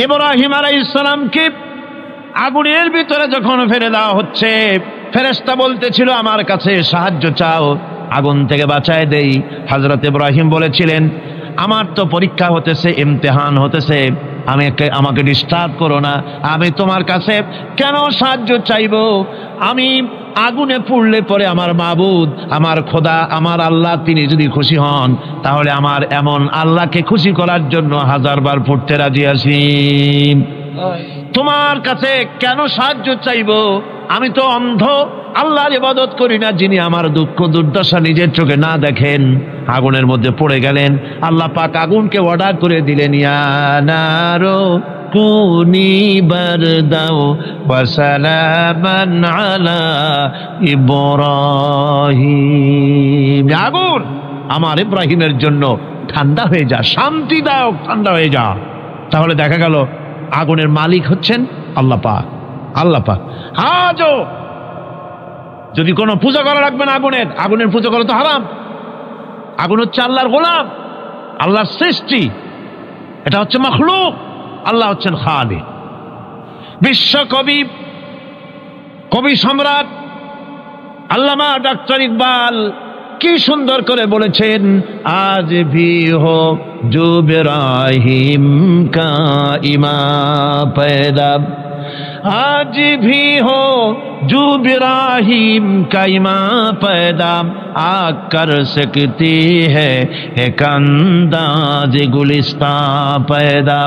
ইব্রাহিম আলাইহিস সালামকে আগুনের ভিতরে যখন ফেলে দেওয়া হচ্ছে, ফেরেশতা বলতেছিল আমার কাছে সাহায্য চাও, আগুন থেকে বাঁচায় দেই। হযরত ইব্রাহিম বলেছিলেন আমার তো পরীক্ষা হতেছে, ইমতিহান হতেছে, আমাকে ডিস্টার্ব করো না, আমি তোমার কাছে কেন সাহায্য চাইবো? আমি আগুনে পুড়লে পরে আমার মাবুদ, আমার খোদা, আমার আল্লাহ তিনি যদি খুশি হন, তাহলে আমার এমন আল্লাহকে খুশি করার জন্য 1000 বার ফুটতে রাজি আছি। তোমার কাছে কেন সাহায্য চাইবো? আমি তো অন্ধ, আল্লাহর ইবাদত করি না যিনি আমার দুঃখ দুর্দশা নিজের চোখে না দেখেন। আগুনের মধ্যে পড়ে গেলেন। আল্লাহ পাক আগুনকে অর্ডার করে দিলেন, ইয়া নারু কুনি বারদাও ওয়া সালামান আলা ইব্রাহিম। আগুন আমার ইব্রাহিমের জন্য ঠান্ডা হয়ে যা, শান্তিদায়ক ঠান্ডা হয়ে যা। তাহলে দেখা গেল আগুনের মালিক হচ্ছেন আল্লাহ পাক। আল্লাহ পাক আজও যদি কোনো পূজা করা রাখবে না আগুনের পূজা করা তো হারাম। আগুন হচ্ছে আল্লাহর গোলাম, আল্লাহর সৃষ্টি, এটা হচ্ছে মাখলুক, আল্লাহ হচ্ছেন খালিক। বিশ্বকবি, কবি সম্রাট আল্লামা ডক্টর ইকবাল কি সুন্দর করে বলেছেন, আজ ভি হো জো ইব্রাহিম কা ইমা पैदा, आज भी हो जो इब्राहिम का इमा पैदा, आग कर सकती है एक अंदाज गुलिस्तान पैदा।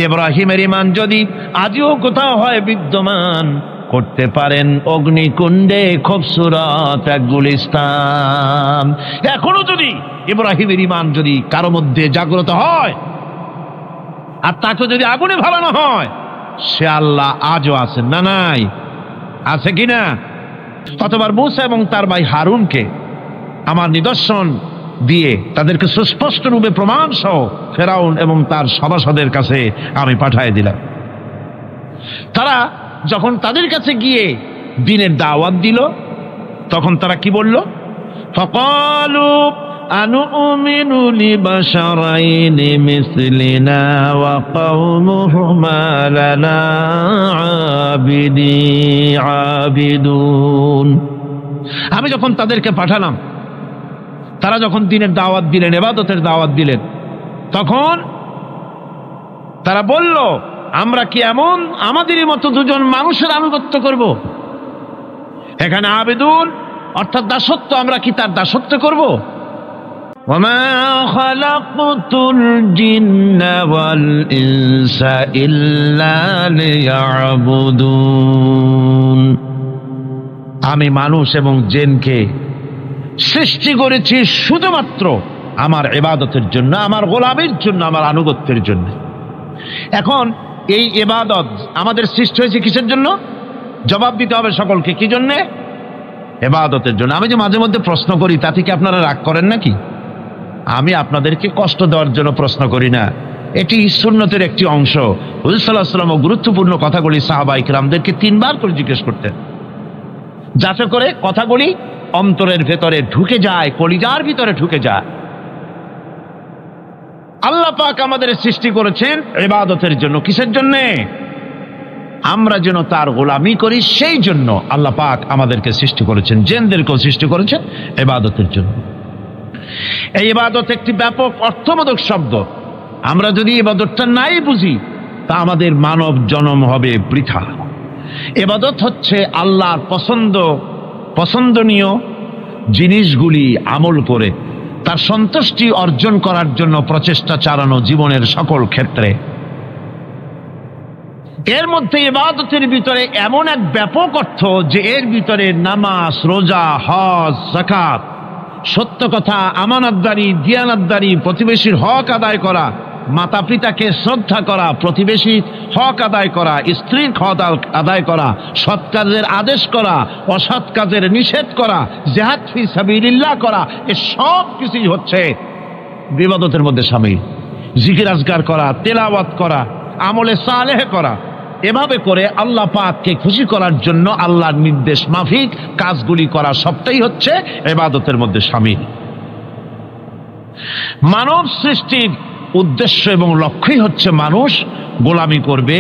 ইব্রাহিমের ঈমান যদি আজও কোথাও হয় বিদ্যমান, করতে পারেন অগ্নিকুণ্ডে খুবসুরত এক গুলিস্তান। এখনো যদি ইব্রাহিমের ঈমান যদি কারো মধ্যে জাগ্রত হয় আর তাকে যদি আগুনে ভালানো হয়, সে আল্লাহ আজও আছেন না? নাই? আছে কিনা? কতবার মূসা এবং তার ভাই হারুনকে আমার নিদর্শন দিয়ে তাদেরকে সুস্পষ্ট রূপে প্রমাণ সহ ফেরাউন এবং তার সভাসদের কাছে আমি পাঠিয়ে দিলাম। তারা যখন তাদের কাছে গিয়ে দ্বীনের দাওয়াত দিল, তখন তারা কি বলল? ফাকালু আনুমিনু লিবাশারাইনি মিসলিনা ওয়া কওমুহুমা লানা আবিদুন। আমি যখন তাদেরকে পাঠালাম, তারা যখন দ্বীনের দাওয়াত দিলেন, ইবাদতের দাওয়াত দিলেন, তখন তারা বলল আমরা কি এমন আমাদেরই মতো দুজন মানুষের আনুগত্য করব? এখানে আবেদুন অর্থাৎ দাসত্ব, আমরা কি তার দাসত্ব করব? ওয়ামা খালাকতুল জিন্না ওয়াল ইনসা ইল্লা লিয়াবুদুন। আমি মানুষ এবং জিনকে সৃষ্টি করেছি শুধুমাত্র আমার ইবাদতের জন্য, আমার গোলামের জন্য, আমার আনুগত্যের জন্য। এখন এই ইবাদত আমাদের সৃষ্টি হয়েছে কিসের জন্য? জবাব দিতে হবে সকলকে। কি জন্য? ইবাদতের জন্য। আমি যে মাঝে মধ্যে প্রশ্ন করি, তা থেকে আপনারা রাগ করেন নাকি? আমি আপনাদেরকে কষ্ট দেওয়ার জন্য প্রশ্ন করি না, এটি সুন্নতের একটি অংশ। রাসূল সাল্লাল্লাহু আলাইহি ওয়াসাল্লাম গুরুত্বপূর্ণ কথাগুলি সাহাবায়ে কিরামদেরকে 3 বার করে জিজ্ঞেস করতেন, যাতে করে কথাগুলি অন্তরের ভেতরে ঢুকে যায়, কলিজার ভিতরে ঢুকে যায়। আল্লাহ পাক আমাদের সৃষ্টি করেছেন ইবাদতের জন্য। কিসের জন্য? আমরা যেন তার গোলামি করি, সেই জন্য আল্লাহ পাক আমাদেরকে সৃষ্টি করেছেন, জিনদেরকেও সৃষ্টি করেছেন ইবাদতের জন্য। এই ইবাদত একটি ব্যাপক অর্থবোধক শব্দ। আমরা যদি ইবাদতটা নাই বুঝি, তা আমাদের মানব জন্ম হবে বৃথা। ইবাদত হচ্ছে আল্লাহর পছন্দনীয় জিনিসগুলি আমল করে তার সন্তুষ্টি অর্জন করার জন্য প্রচেষ্টা চালানো জীবনের সকল ক্ষেত্রে। এর মধ্যে ইবাদতের ভিতরে এমন এক ব্যাপক অর্থ যে এর ভিতরে নামাজ, রোজা, হজ, যাকাত, সত্য কথা, আমানতদারি, দিয়ানতদারি, প্রতিবেশীর হক আদায় করা, মাতা পিতাকে শ্রদ্ধা করা, প্রতিবেশীর হক আদায় করা, স্ত্রীর হক আদায় করা, সৎ কাজের আদেশ করা, অসৎ কাজের নিষেধ করা, জিহাদ ফি সাবিলিল্লাহ করা, এই সব কিছুই হচ্ছে ইবাদতের মধ্যে শামিল। জিকির আজকার করা, তেলাওয়াত করা, আমলে সালেহ করা, এভাবে করে আল্লাহ পাককে খুশি করার জন্য আল্লাহর নির্দেশ মাফিক কাজগুলি করা, সবটাই হচ্ছে ইবাদতের মধ্যে শামিল। মানব সৃষ্টির উদ্দেশ্য এবং লক্ষ্যই হচ্ছে মানুষ গোলামি করবে,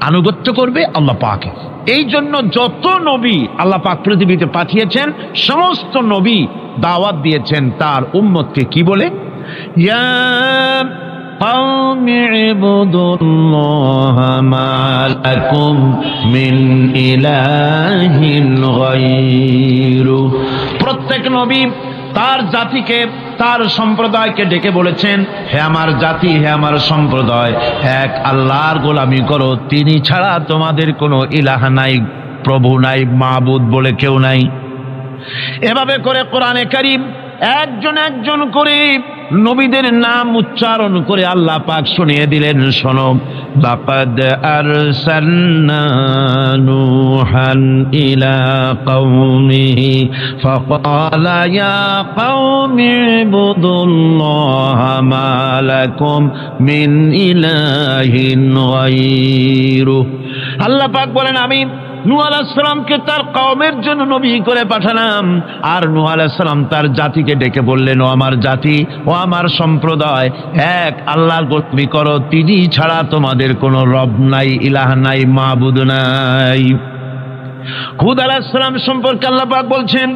আনুগত্য করবে আল্লাহ পাকের। এই জন্য যত নবী আল্লাহ পাক পৃথিবীতে পাঠিয়েছেন সমস্ত নবী দাওয়াত দিয়েছেন তার উম্মতকে কি বলে, ইয়া কওমি ইবুদুল্লাহা মা লাকুম মিন ইলাহিন গায়রু। প্রত্যেক নবী তার জাতিকে, তার সম্প্রদায়কে ডেকে বলেছেন, হে আমার জাতি, হে আমার সম্প্রদায়, এক আল্লাহর গোলামি করো, তিনি ছাড়া তোমাদের কোনো ইলাহ নাই, প্রভু নাই, মাবুদ বলে কেউ নাই। এভাবে করে কোরআনে কারীম একজন একজন করে নবীদের নাম উচ্চারণ করে আল্লাহ পাক শুনিয়ে দিলেন, শোনো, লাকাদ আরসালনা নূহান ইলা কওমিহি ফাকালা ইয়া কওমি ইবুদুল্লাহা মা লাকুম মিন ইলাহিন গায়রু। আল্লাহ পাক বলেন, আমি নূহ আলাইহিস সালামকে তার কওমের জন্য নবী করে পাঠালাম, আর নূহ আলাইহিস সালাম তার জাতিকে ডেকে বললেন, ও আমার জাতি, ও আমার সম্প্রদায়, এক আল্লাহর গোলামি করো, তিনি ছাড়া তোমাদের কোনো রব নাই, ইলাহ নাই, মাবুদ নাই। হুদ আলাইহিস সালাম সম্পর্কে আল্লাহ পাক বলছেন,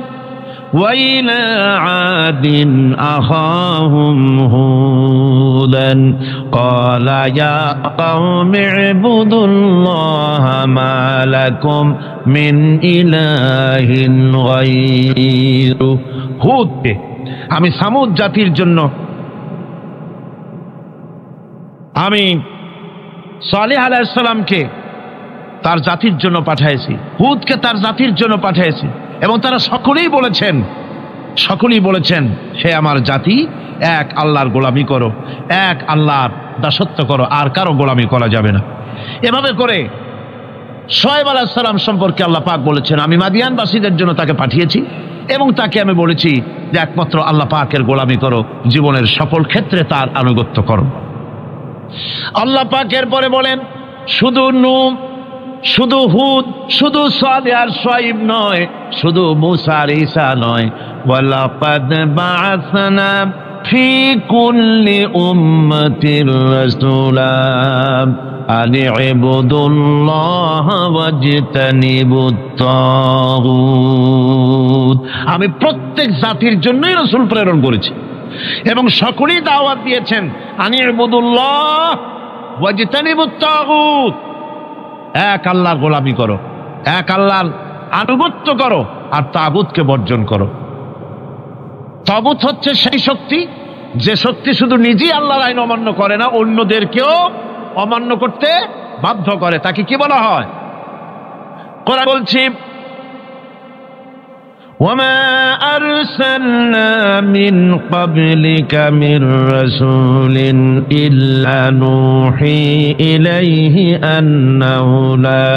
وإلى عاد أخاهم هودا قال يا قوم اعبدوا الله ما لكم من إله غيره। হুদকে আমি সামুদ জাতির জন্য, আমি সালেহ আলাইহিস সালামকে তার জাতির জন্য পাঠিয়েছি, হুদকে তার জাতির জন্য পাঠিয়েছি, এবং তারা সকলেই বলেছেন হে আমার জাতি, এক আল্লাহর গোলামি করো, এক আল্লাহর দাসত্ব করো, আর কারো গোলামি করা যাবে না। এভাবে করে শুআয়ব আলাইহিস সালাম সম্পর্কে আল্লাহ পাক বলেছেন, আমি মাদিয়ানবাসীদের জন্য তাকে পাঠিয়েছি এবং তাকে আমি বলেছি যে একমাত্র আল্লাহ পাকের গোলামি করো, জীবনের সকল ক্ষেত্রে তার আনুগত্য করো। আল্লাহ পাক এরপরে বলেন, শুধু নূহ, শুধু হুদ, শুধু সালেহ আর শুআয়ব নয়, শুধু মূসা আর ঈসা নয়, ওয়ালাকাদ বা'আসনা ফি কুল্লি উম্মাতির রাসূলা আন ইবুদুল্লাহা ওয়াজতানিবুত তাগুত। আমি প্রত্যেক জাতির জন্যই রাসূল প্রেরণ করেছি এবং সকলেই দাওয়াত দিয়েছেন, আন ইবুদুল্লাহ ওয়াজতানিবুত তাগুত, এক আল্লাহর গোলামি করো, এক আল্লাহর আনুগত্য করো, আর তাগুতকে বর্জন করো। তাগুত হচ্ছে সেই শক্তি যে শক্তি শুধু নিজেই আল্লাহর আইন অমান্য করে না, অন্যদেরকেও অমান্য করতে বাধ্য করে, তাকে কি বলা হয়? কোরআন বলছি, وما أرسلنا من قبلك من رسول إلا نوحي إليه أنه لا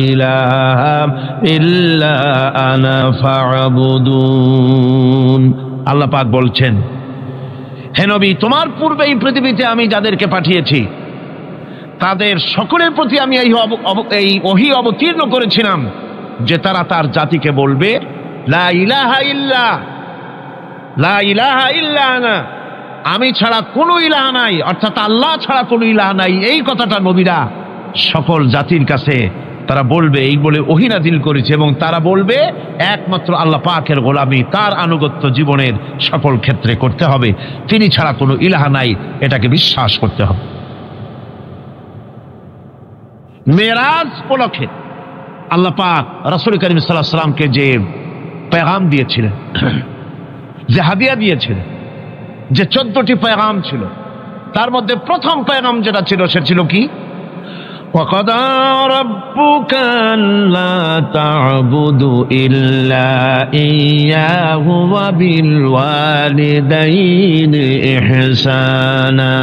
إله إلا أنا فاعبدون। আল্লাহ পাক বলছেন, হে নবী, তোমার পূর্বে এই পৃথিবীতে আমি যাদেরকে পাঠিয়েছি তাদের সকলের প্রতি আমি এই ওহী অবতীর্ণ করেছিলাম যে তারা তার জাতিকে বলবে, লা ইলাহা ইল্লা, লা ইলাহা ইল্লা আনা, আমি ছাড়া কোনো ইলাহ নাই, অর্থাৎ আল্লাহ ছাড়া কোনো ইলাহ নাই। এই কথাটা নবীরা সকল জাতির কাছে তারা বলবে, এই বলে ওহী নাযিল করেছে, এবং তারা বলবে একমাত্র আল্লাহ পাকের গোলামি, তার আনুগত্য জীবনের সকল ক্ষেত্রে করতে হবে, তিনি ছাড়া কোনো ইলাহ নাই, এটাকে বিশ্বাস করতে হবে। মেরাজ উপলক্ষে আল্লাহ পাক রাসূল করিম সাল্লাল্লাহু আলাইহি ওয়াসাল্লামকে যে পেগাম দিয়েছিলেন, যে হাদিয়া দিয়েছিলেন, যে 14টি পেগাম ছিল, তার মধ্যে প্রথম পেগাম যেটা ছিল সে ছিল কি, وَقَضَى رَبُّكَ أَلَّا تَعْبُدُوا إِلَّا إِيَّاهُ وَبِالْوَالِدَيْنِ إِحْسَانًا।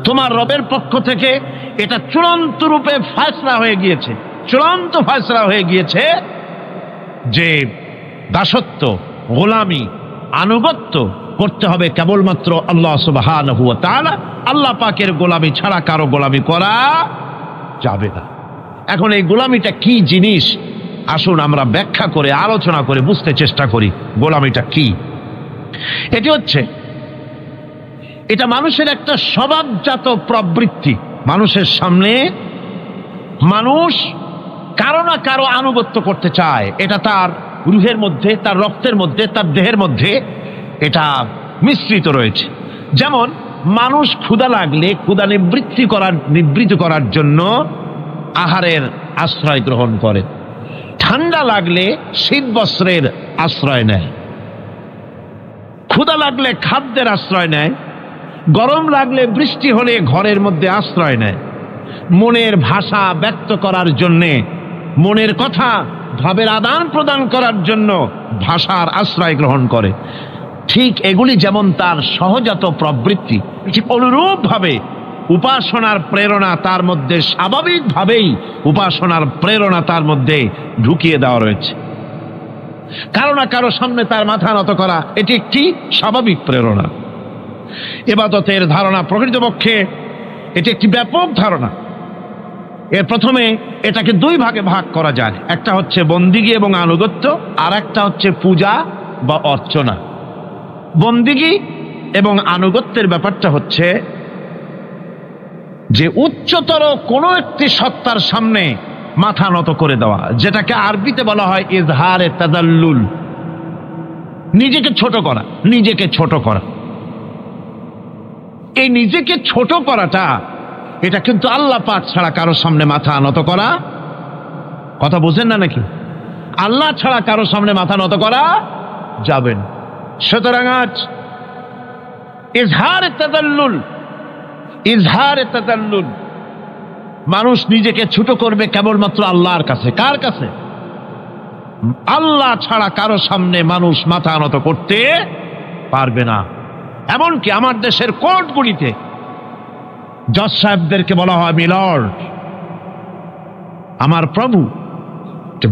তোমার রবের পক্ষ থেকে এটা চূড়ান্ত রূপে ফয়সালা হয়ে গিয়েছে, চূড়ান্ত ফয়সালা হয়ে গিয়েছে যে দাসত্ব, গোলামি, আনুগত্য করতে হবে কেবলমাত্র আল্লাহ সুবহানাহু ওয়া তাআলা। আল্লাহ পাকের গোলামি ছাড়া কারো গোলামি করা যাবে না। এখন এই গোলামিটা কি জিনিস, আসুন আমরা ব্যাখ্যা করে আলোচনা করে বুঝতে চেষ্টা করি গোলামিটা কি। এটি হচ্ছে এটা মানুষের একটা স্বভাবজাত প্রবৃত্তি। মানুষের সামনে মানুষ কারো না কারো আনুগত্য করতে চায়, এটা তার রুহের মধ্যে, তার রক্তের মধ্যে, তার দেহের মধ্যে এটা মিশ্রিত রয়েছে। যেমন মানুষ ক্ষুধা লাগলে ক্ষুধা নিবৃত্ত করার জন্য আহারের আশ্রয় গ্রহণ করে, ঠান্ডা লাগলে শীত বস্ত্রের আশ্রয় নেয়, ক্ষুধা লাগলে খাদ্যের আশ্রয় নেয়, গরম লাগলে বৃষ্টি হলে ঘরের মধ্যে আশ্রয় নেয়, মনের ভাষা ব্যক্ত করার জন্যে, মনের কথা ভাবের আদান প্রদান করার জন্য ভাষার আশ্রয় গ্রহণ করে। ঠিক এগুলি যেমন তার সহজাত প্রবৃত্তি, ঠিক অনুরূপ ভাবে উপাসনার প্রেরণা তার মধ্যে স্বাভাবিকভাবেই উপাসনার প্রেরণা তার মধ্যে ঢুকিয়ে দেওয়া রয়েছে। কারো না কারো সামনে তার মাথা নত করা এটি একটি স্বাভাবিক প্রেরণা। ইবাদতের ধারণা প্রকৃতপক্ষে এটি একটি ব্যাপক ধারণা। এর প্রথমে এটাকে দুই ভাগে ভাগ করা যায়, একটা হচ্ছে বন্দিগি এবং আনুগত্য, আর একটা হচ্ছে পূজা বা অর্চনা। বন্দিগি এবং আনুগত্যের ব্যাপারটা হচ্ছে যে উচ্চতর কোনো একটি সত্তার সামনে মাথা নত করে দেওয়া, যেটাকে আরবিতে বলা হয় ইজহারে তাদাল্লুল, নিজেকে ছোট করা, নিজেকে ছোট করা। এই নিজেকে ছোট করাটা এটা কিন্তু আল্লাহ পাক ছাড়া কারো সামনে মাথা নত করা, কথা বোঝেন না নাকি? আল্লাহ ছাড়া কারো সামনে মাথা নত করা যাবে না। সুতরাং আজ ইজহারে তাদাল্লুল, মানুষ নিজেকে ছোট করবে কেবলমাত্র আল্লাহর কাছে। কার কাছে? আল্লাহ ছাড়া কারো সামনে মানুষ মাথা নত করতে পারবে না। এমনকি আমার দেশের কোর্টগুলিতে জজ সাহেবদেরকে বলা হয় মিলর্ড, আমার প্রভু।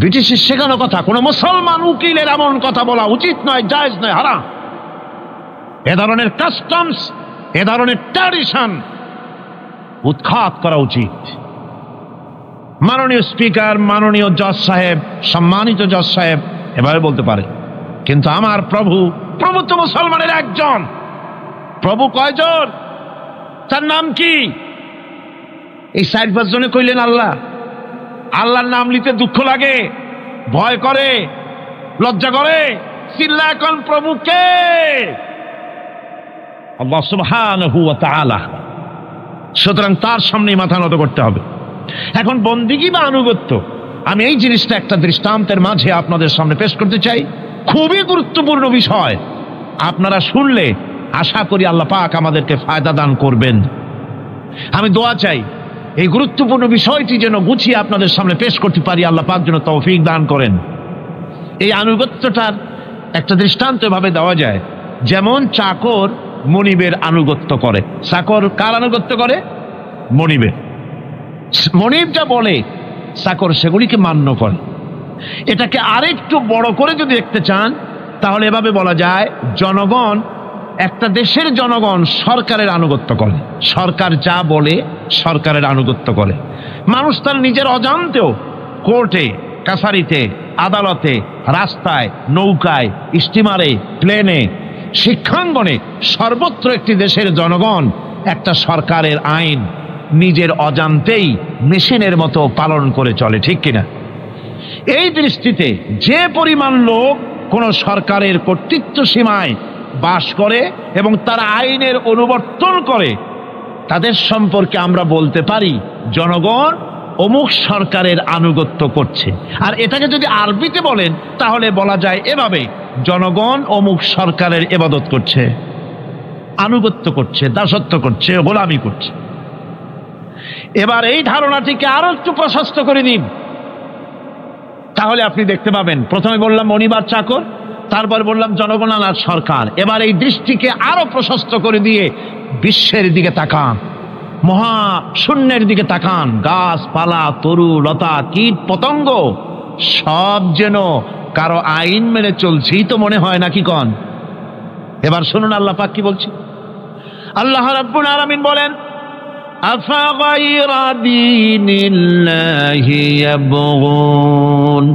ব্রিটিশের শেখানো কথা, কোন মুসলমান উকিলের এমন কথা বলা উচিত নয়, জায়েজ নয়, হারাম। এ ধরনের কাস্টমস, এ ধরনের ট্র্যাডিশন উৎখাত করা উচিত। মাননীয় স্পিকার, মাননীয় জজ সাহেব, সম্মানিত জজ সাহেব এভাবে বলতে পারে, কিন্তু আমার প্রভু, প্রভু তো মুসলমানের একজন। প্রভু কয়জন? তার নাম কি? এই 4-5 জনে কইলেন আল্লাহ। আল্লাহর নাম নিতে দুঃখ লাগে, ভয় করে, লজ্জা করে, চিল্লা এখন প্রভু কে? আল্লাহ সুবহানাহু ওয়া তাআলা। সুতরাং তার সামনে মাথা নত করতে হবে। এখন বন্দিগি বা আনুগত্য, আমি এই জিনিসটা একটা দৃষ্টান্তের মাঝে আপনাদের সামনে পেশ করতে চাই। খুবই গুরুত্বপূর্ণ বিষয়, আপনারা শুনলে আশা করি আল্লাহ পাক আমাদেরকে ফায়দা দান করবেন। আমি দোয়া চাই এই গুরুত্বপূর্ণ বিষয়টি যেন গুছিয়ে আপনাদের সামনে পেশ করতে পারি, আল্লাহ পাক যেন তৌফিক দান করেন। এই আনুগত্যটার একটা দৃষ্টান্ত এভাবে দেওয়া যায়, যেমন চাকর মনিবের আনুগত্য করে। চাকর কার আনুগত্য করে? মনিবের। মনিব যা বলে চাকর সেগুলিকে মান্য করে। এটাকে আরেকটু বড় করে যদি দেখতে চান তাহলে এভাবে বলা যায়, জনগণ, একটা দেশের জনগণ সরকারের আনুগত্য করে। সরকার যা বলে সরকারের আনুগত্য করে। মানুষ তার নিজের অজান্তেও কোর্টে, কাছারিতে, আদালতে, রাস্তায়, নৌকায়, স্টিমারে, প্লেনে, শিক্ষাঙ্গনে, সর্বত্র একটি দেশের জনগণ একটা সরকারের আইন নিজের অজান্তেই মেশিনের মতো পালন করে চলে, ঠিক কিনা? এই দৃষ্টিতে যে পরিমাণ লোক কোন সরকারের কর্তৃত্ব সীমায় বাস করে এবং তারা আইনের অনুবর্তন করে, তাদের সম্পর্কে আমরা বলতে পারি জনগণ অমুক সরকারের আনুগত্য করছে। আর এটাকে যদি আরবিতে বলেন তাহলে বলা যায় এভাবে, জনগণ অমুক সরকারের ইবাদত করছে, আনুগত্য করছে, দাসত্ব করছে, গোলামি করছে। এবার এই ধারণাটিকে আরো একটু প্রশস্ত করে দিন, তাহলে আপনি দেখতে পাবেন, প্রথমে বললাম মনিবার চাকর, তারপর বললাম জনগণ আর সরকার। এবার এই দৃষ্টিকে আরো প্রশস্ত করে দিয়ে বিশ্বের দিকে তাকান, মহা শূন্যের দিকে তাকান। গাছপালা, তরু লতা, কীট পতঙ্গ সব যেন কারো আইন মেনে চলছেই তো মনে হয় নাকি কন? এবার শুনুন আল্লাহ পাক কি বলছে। আল্লাহ রাব্বুল আলামিন বলেন, আফাগাইরা দীনিল্লাহি ইয়াবগুন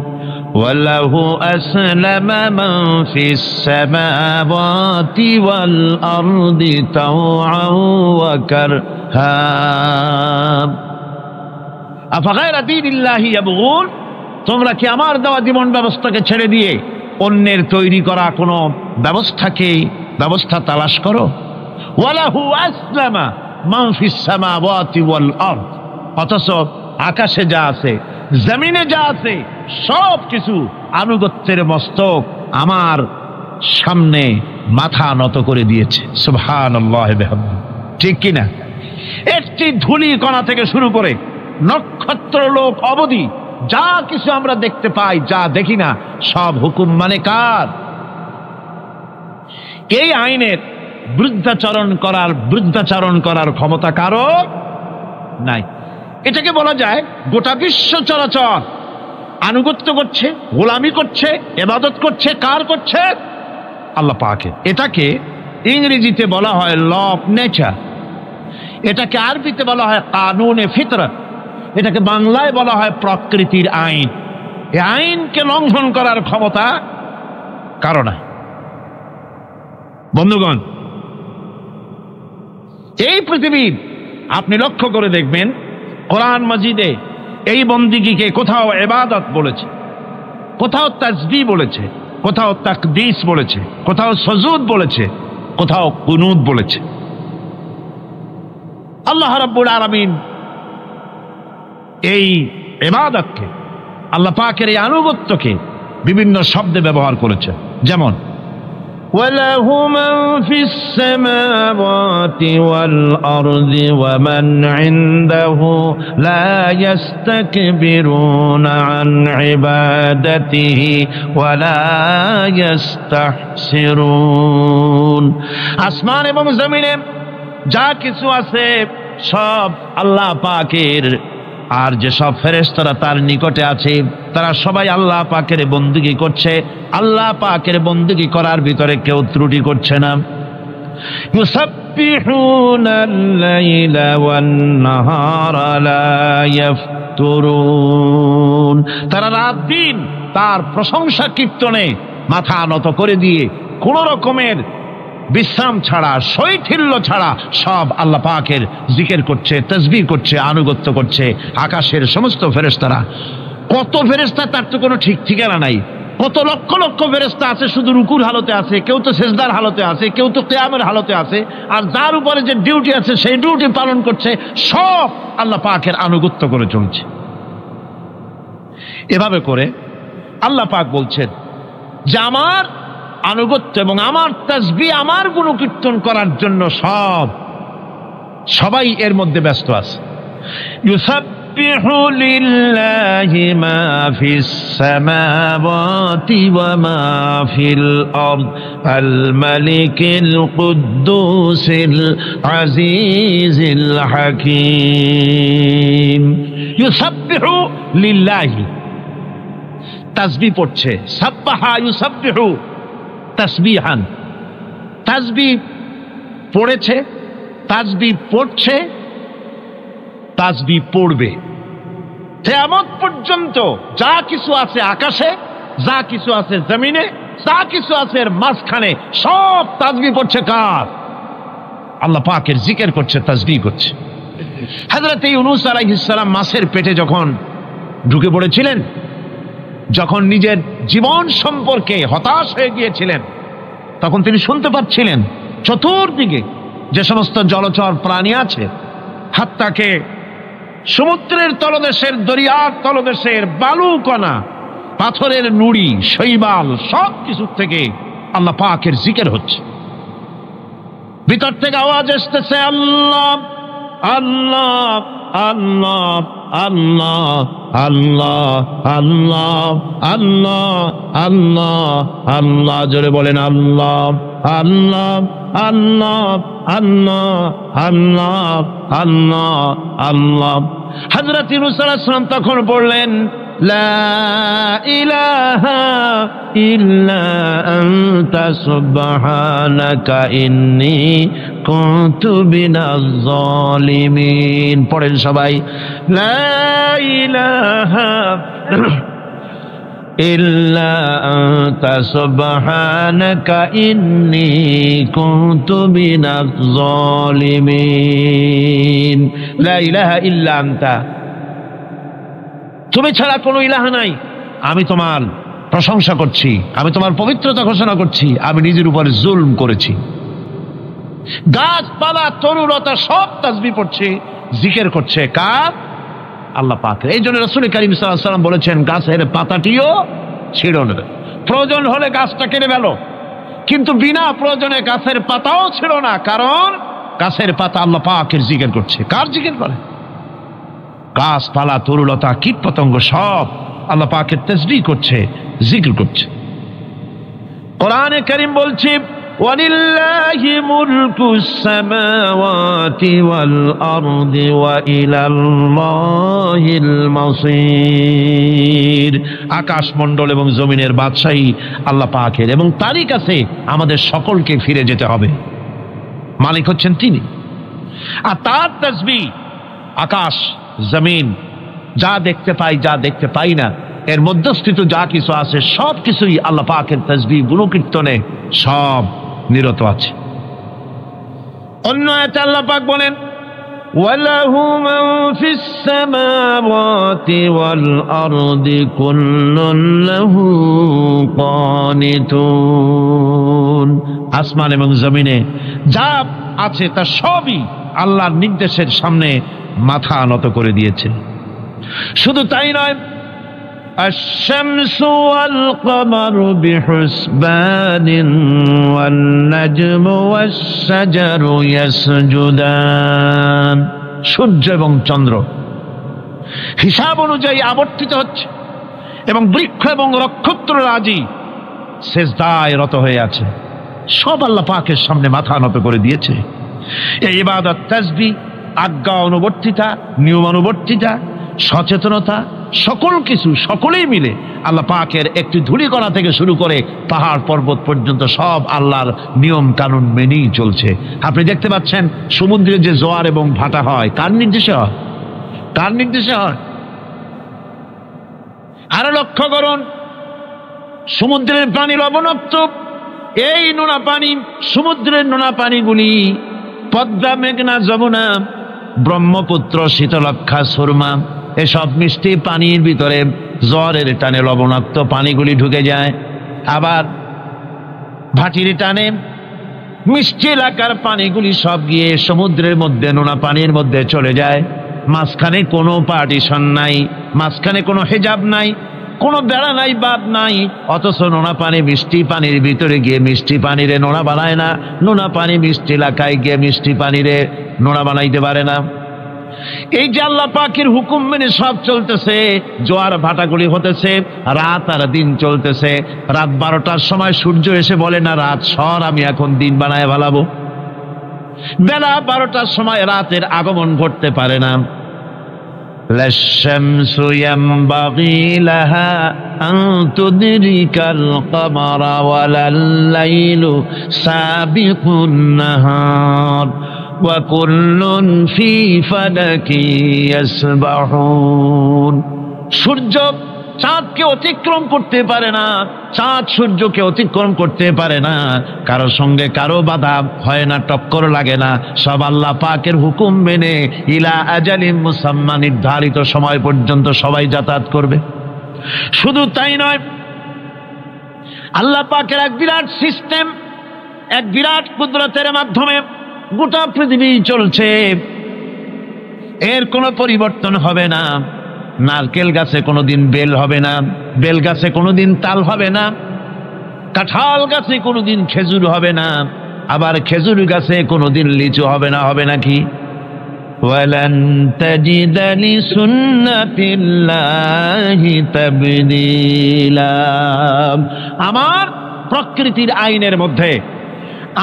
ওয়ালাহু আসলামা মান ফিস সামাওয়াতি ওয়াল আরদি তাওআন ওয়া কারহা আফাগায়রা দীনিল্লাহি ইয়াবগুন, তোমরা কি আমার দেওয়া জীবন ব্যবস্থাকে ছেড়ে দিয়ে অন্যের তৈরি করা কোনো ব্যবস্থা তালাশ করো? ওয়ালাহু আসলামা মান ফিস সামাওয়াতি ওয়াল আরদ, অথচ আকাশে যা আছে জমিনে যা আছে সব কিছু আনুগত্যের মস্তক আমার সামনে মাথা নত করে দিয়েছে। সুবহানাল্লাহি বিহামদিহি, ঠিক কিনা? একটি ধূলি কণা থেকে শুরু করে নক্ষত্র লোক অবধি যা কিছু আমরা দেখতে পাই, যা দেখি না, সব হুকুম মানে কার? এই আইনের বৃদ্ধাচারণ করার ক্ষমতা কারো নাই। এটাকে বলা যায় গোটা বিশ্ব চরাচর আনুগত্য করছে, গোলামি করছে, ইবাদত করছে। কার করছে? আল্লাহ পাকের। এটাকে ইংরেজিতে বলা হয় ল অফ নেচার, এটাকে আরবিতে বলা হয় কানুনে ফিতরত, এটাকে বাংলায় বলা হয় প্রকৃতির আইন। এই আইনকে লঙ্ঘন করার ক্ষমতা কারো নাই। বন্ধুগণ, এই পৃথিবীর আপনি লক্ষ্য করে দেখবেন কোরআন মাজিদে এই বন্দিগিকে কোথাও ইবাদত বলেছে, কোথাও তাসবিহ বলেছে, কোথাও তাকদীস বলেছে, কোথাও সুজুদ বলেছে, কোথাও কুনুত বলেছে। আল্লাহ রাব্বুল আলামিন এই ইবাদতকে, আল্লাহ পাকের এই আনুগত্যকে বিভিন্ন শব্দে ব্যবহার করেছে। যেমন وَلَهُ مَنْ فِي السَّمَاوَاتِ وَالْأَرْضِ وَمَنْ عِنْدَهُ لَا يَسْتَكْبِرُونَ عَنْ عِبَادَتِهِ وَلَا يَسْتَحْسِرُونَ। আসমান এবং জমিনে যা কিছু আছে সব আল্লাহ পাকের, আর যে সব ফেরেশতারা তার নিকটে আছে তারা সবাই আল্লাহ পাকের বন্দেগী করছে। আল্লাহ পাকের বন্দেগী করার ভিতরে কেউ ত্রুটি করছে না। ইউসাব্বিহুনাল লাইলা ওয়ান নাহারা লা ইয়াফতুরুন, তারা রাত দিন তার প্রশংসা কীর্তনে মাথা নত করে দিয়ে কোন রকমের বিশ্রাম ছাড়া, শৈথিল্য ছাড়া সব আল্লাহ পাকের জিকির করছে, তাসবিহ করছে, আনুগত্য করছে। আকাশের সমস্ত ফেরেশতারা, কত ফেরেশতা তার তো কোনো ঠিক ঠিকানা নাই। কত লক্ষ লক্ষ ফেরেশতা আছে শুধু রুকুর হালতে আছে, কেউ তো সেজদার হালতে আছে, কেউ তো কিয়ামের হালতে আছে, আর যার উপরে যে ডিউটি আছে সেই ডিউটি পালন করছে। সব আল্লাহ পাকের আনুগত্য করে চলছে। এভাবে করে আল্লাহ পাক বলছেন যে আমার আনুগত্য এবং আমার তাসবিহ, আমার গুণকীর্তন করার জন্য সবাই এর মধ্যে ব্যস্ত আছে। ইউসাব্বিহু লিল্লাহি মা ফিস সামাওয়াতি ওয়া মা ফিল আরদ আল মালিকিল কুদ্দুসিল আজিজিল হাকীম। ইউসাব্বিহু লিল্লাহি, তাসবিহ পড়ছে, সাব্বাহা ইউসাব্বিহু তাসবিহান, তাসবিহ পড়েছে, তাসবিহ পড়ছে, তাসবিহ পড়বে। কিয়ামত পর্যন্ত যা কিছু আছে আকাশে, যা কিছু আছে জমিনে, যা কিছু আছে এর মাঝখানে সব তাসবিহ পড়ছে। কার? আল্লাহ পাকের জিকির করছে, তাসবিহ করছে। হযরত ইউনূস আলাইহিস সালাম মাছের পেটে যখন ঢুকে পড়েছিলেন, যখন নিজের জীবন সম্পর্কে হতাশ হয়ে গিয়েছিলেন, তখন তিনি শুনতে পাচ্ছিলেন চতুর্দিকে যে সমস্ত জলচর প্রাণী আছে, হাত্তাকে সমুদ্রের তলদেশের, দরিয়ার তলদেশের বালুকণা, পাথরের নুড়ি, শৈবাল, সব কিছু থেকে আল্লাহ পাকের জিকির হচ্ছে। ভিতর থেকে আওয়াজ আসতেছে, আল্লাহ আল্লাহ আল্লাহ আল্লাহ আল্লাহ আল্লাহ আল্লাহ আল্লাহ আল্লাহ। জোরে বলেন আল্লাহ আল্লাহ আল্লাহ আল্লাহ আল্লাহ আল্লাহ আল্লাহ। হযরত ইউনূস আলাইহিস সালাম তখন বললেন, লা ইলাহা ইল্লা আনতা সুবহানাকা ইন্নী কুনতু মিনাজ জালিমিন। পড়েন সবাই, লা ইলাহা ইল্লা আনতা সুবহানাকা ইন্নী কুনতু মিনাজ জালিমিন। লা ইলাহা ইল্লা আনতা, তুমি ছাড়া কোনো ইলাহ নাই। আমি তোমার প্রশংসা করছি, আমি তোমার পবিত্রতা ঘোষণা করছি। আমি নিজের উপরে জুলম করেছি। গাছপালা তরুলতা সব তাসবিহ পড়ছে, জিকির করছে কার? আল্লাহ পাকের। এই জন্য রাসূল কারীম সাল্লাল্লাহু আলাইহি ওয়াসাল্লাম বলেছেন, গাছের পাতাটিও ছিঁড়ো না, প্রয়োজন হলে গাছটা কেটে ফেলো, কিন্তু বিনা প্রয়োজনে গাছের পাতাও ছিঁড়ো না। কারণ গাছের পাতা আল্লাহ পাকের জিকির করছে। কার জিকির করে? গাছপালা তরুলতা কীট পতঙ্গ সব আল্লাহ পাকের তাসবিহ করছে, জিকির করছে। কোরআনে কারীম বলছে, ওয়ালিল্লাহি মুলকুস সামাওয়াতি ওয়াল আরদি ওয়া ইলাল্লাহিল মাসির। আকাশ মণ্ডল এবং জমিনের বাদশাহী আল্লাহ পাকের, এবং তারই কাছে আমাদের সকলকে ফিরে যেতে হবে। মালিক হচ্ছেন তিনি। আর তার তাসবিহ আকাশ জমিন, যা দেখতে পাই যা দেখতে পাই না, এর মধ্যস্থিত যা কিছু আছে সব কিছুই আল্লাহ পাকের তাসবিহ গুণকীর্তনে সব নিরত আছে। অন্য আয়াতে আল্লাহ পাক বলেন, ওয়ালাহু মান ফিস সামাওয়াতি ওয়াল আরদি কুল্লুন লাহু কানিতুন। আসমান এবং জমিনে যা আছে তা সবই আল্লাহর নির্দেশের সামনে মাথা নত করে দিয়েছে। শুধু তাই নয়, الشمس والقمر بحسبان والنجم والشجر يسجدان। সূর্য এবং চন্দ্র হিসাব অনুযায়ী আবর্তিত হচ্ছে, এবং বৃক্ষ এবং নক্ষত্র রাজি সেজদায় রত হয়ে আছে। সব আল্লাহ পাকের সামনে মাথা নত করে দিয়েছে। এই ইবাদত, তাসবিহ, আজ্ঞা অনুবর্তিতা, নিয়ম অনুবর্তিতা, সচেতনতা, সকল কিছু সকলেই মিলে আল্লাহ পাকের একটি ধূলিকণা থেকে শুরু করে পাহাড় পর্বত পর্যন্ত সব আল্লাহর নিয়ম কানুন মেনেই চলছে। আপনি দেখতে পাচ্ছেন সমুদ্রে যে জোয়ার এবং ভাটা হয়, কার নির্দেশে হয়? কার নির্দেশে হয়? আরো লক্ষ্য করুন, সমুদ্রের পানি লবণাক্ত। এই নোনা পানি, সমুদ্রের নোনা পানিগুলি পদ্মা, মেঘনা, যমুনা, ব্রহ্মপুত্র, শীতলক্ষা, সুরমা, এসব মিষ্টি পানির ভিতরে জ্বরের টানে লবণাক্ত পানিগুলি ঢুকে যায়। আবার ভাটির টানে মিষ্টি এলাকার পানিগুলি সব গিয়ে সমুদ্রের মধ্যে নোনা পানির মধ্যে চলে যায়। মাঝখানে কোনো পার্টিশন নাই, মাঝখানে কোনো হেজাব নাই, কোনো বেড়া নাই, বাদ নাই। অথচ নোনা পানি মিষ্টি পানির ভিতরে গিয়ে মিষ্টি পানিরে নোনা বানায় না, নোনা পানি মিষ্টি এলাকায় গিয়ে মিষ্টি পানিরে নোনা বানাইতে পারে না। এই যে আল্লাহ পাকের হুকুম মেনে সব চলতেছে, জোয়ার ভাটাগুলি হতেছে, রাত আর দিন চলতেছে। রাত 12টার সময় সূর্য এসে বলে না, রাত সর, আমি এখন দিন বানায় ভালাবো। বেলা 12টার সময় রাতের আগমন ঘটতে পারে না। লাশ-শামসু ইয়ামবাগি লাহা আন তুদরিকাল কামারা ওয়ালাল লাইলু সাবিকুন নাহার ওয়া কুল্লুন ফি ফালাকি ইয়াসবাহুন। সূর্য চাঁদকে অতিক্রম করতে পারে না, চাঁদ সূর্যকে অতিক্রম করতে পারে না। কারো সঙ্গে কারো বাধা হয় না, টক্কর লাগে না। সব আল্লাহ পাকের হুকুম মেনে ইলা আজালিম মুসাম্মা, নির্ধারিত সময় পর্যন্ত সবাই যাতায়াত করবে। শুধু তাই নয়, আল্লাহ পাকের এক বিরাট সিস্টেম, এক বিরাট কুদরতের মাধ্যমে গোটা পৃথিবী চলছে। এর কোনো পরিবর্তন হবে না। নারকেল গাছে কোনোদিন বেল হবে না, বেল গাছে কোনোদিন তাল হবে না, কাঁঠাল গাছে কোনোদিন খেজুর হবে না, আবার খেজুর গাছে কোনোদিন লিচু হবে না। হবে নাকি? ওয়ালান তাজিদা লিসুন্নাতিল্লাহি তাবদীলা। আমার প্রকৃতির আইনের মধ্যে,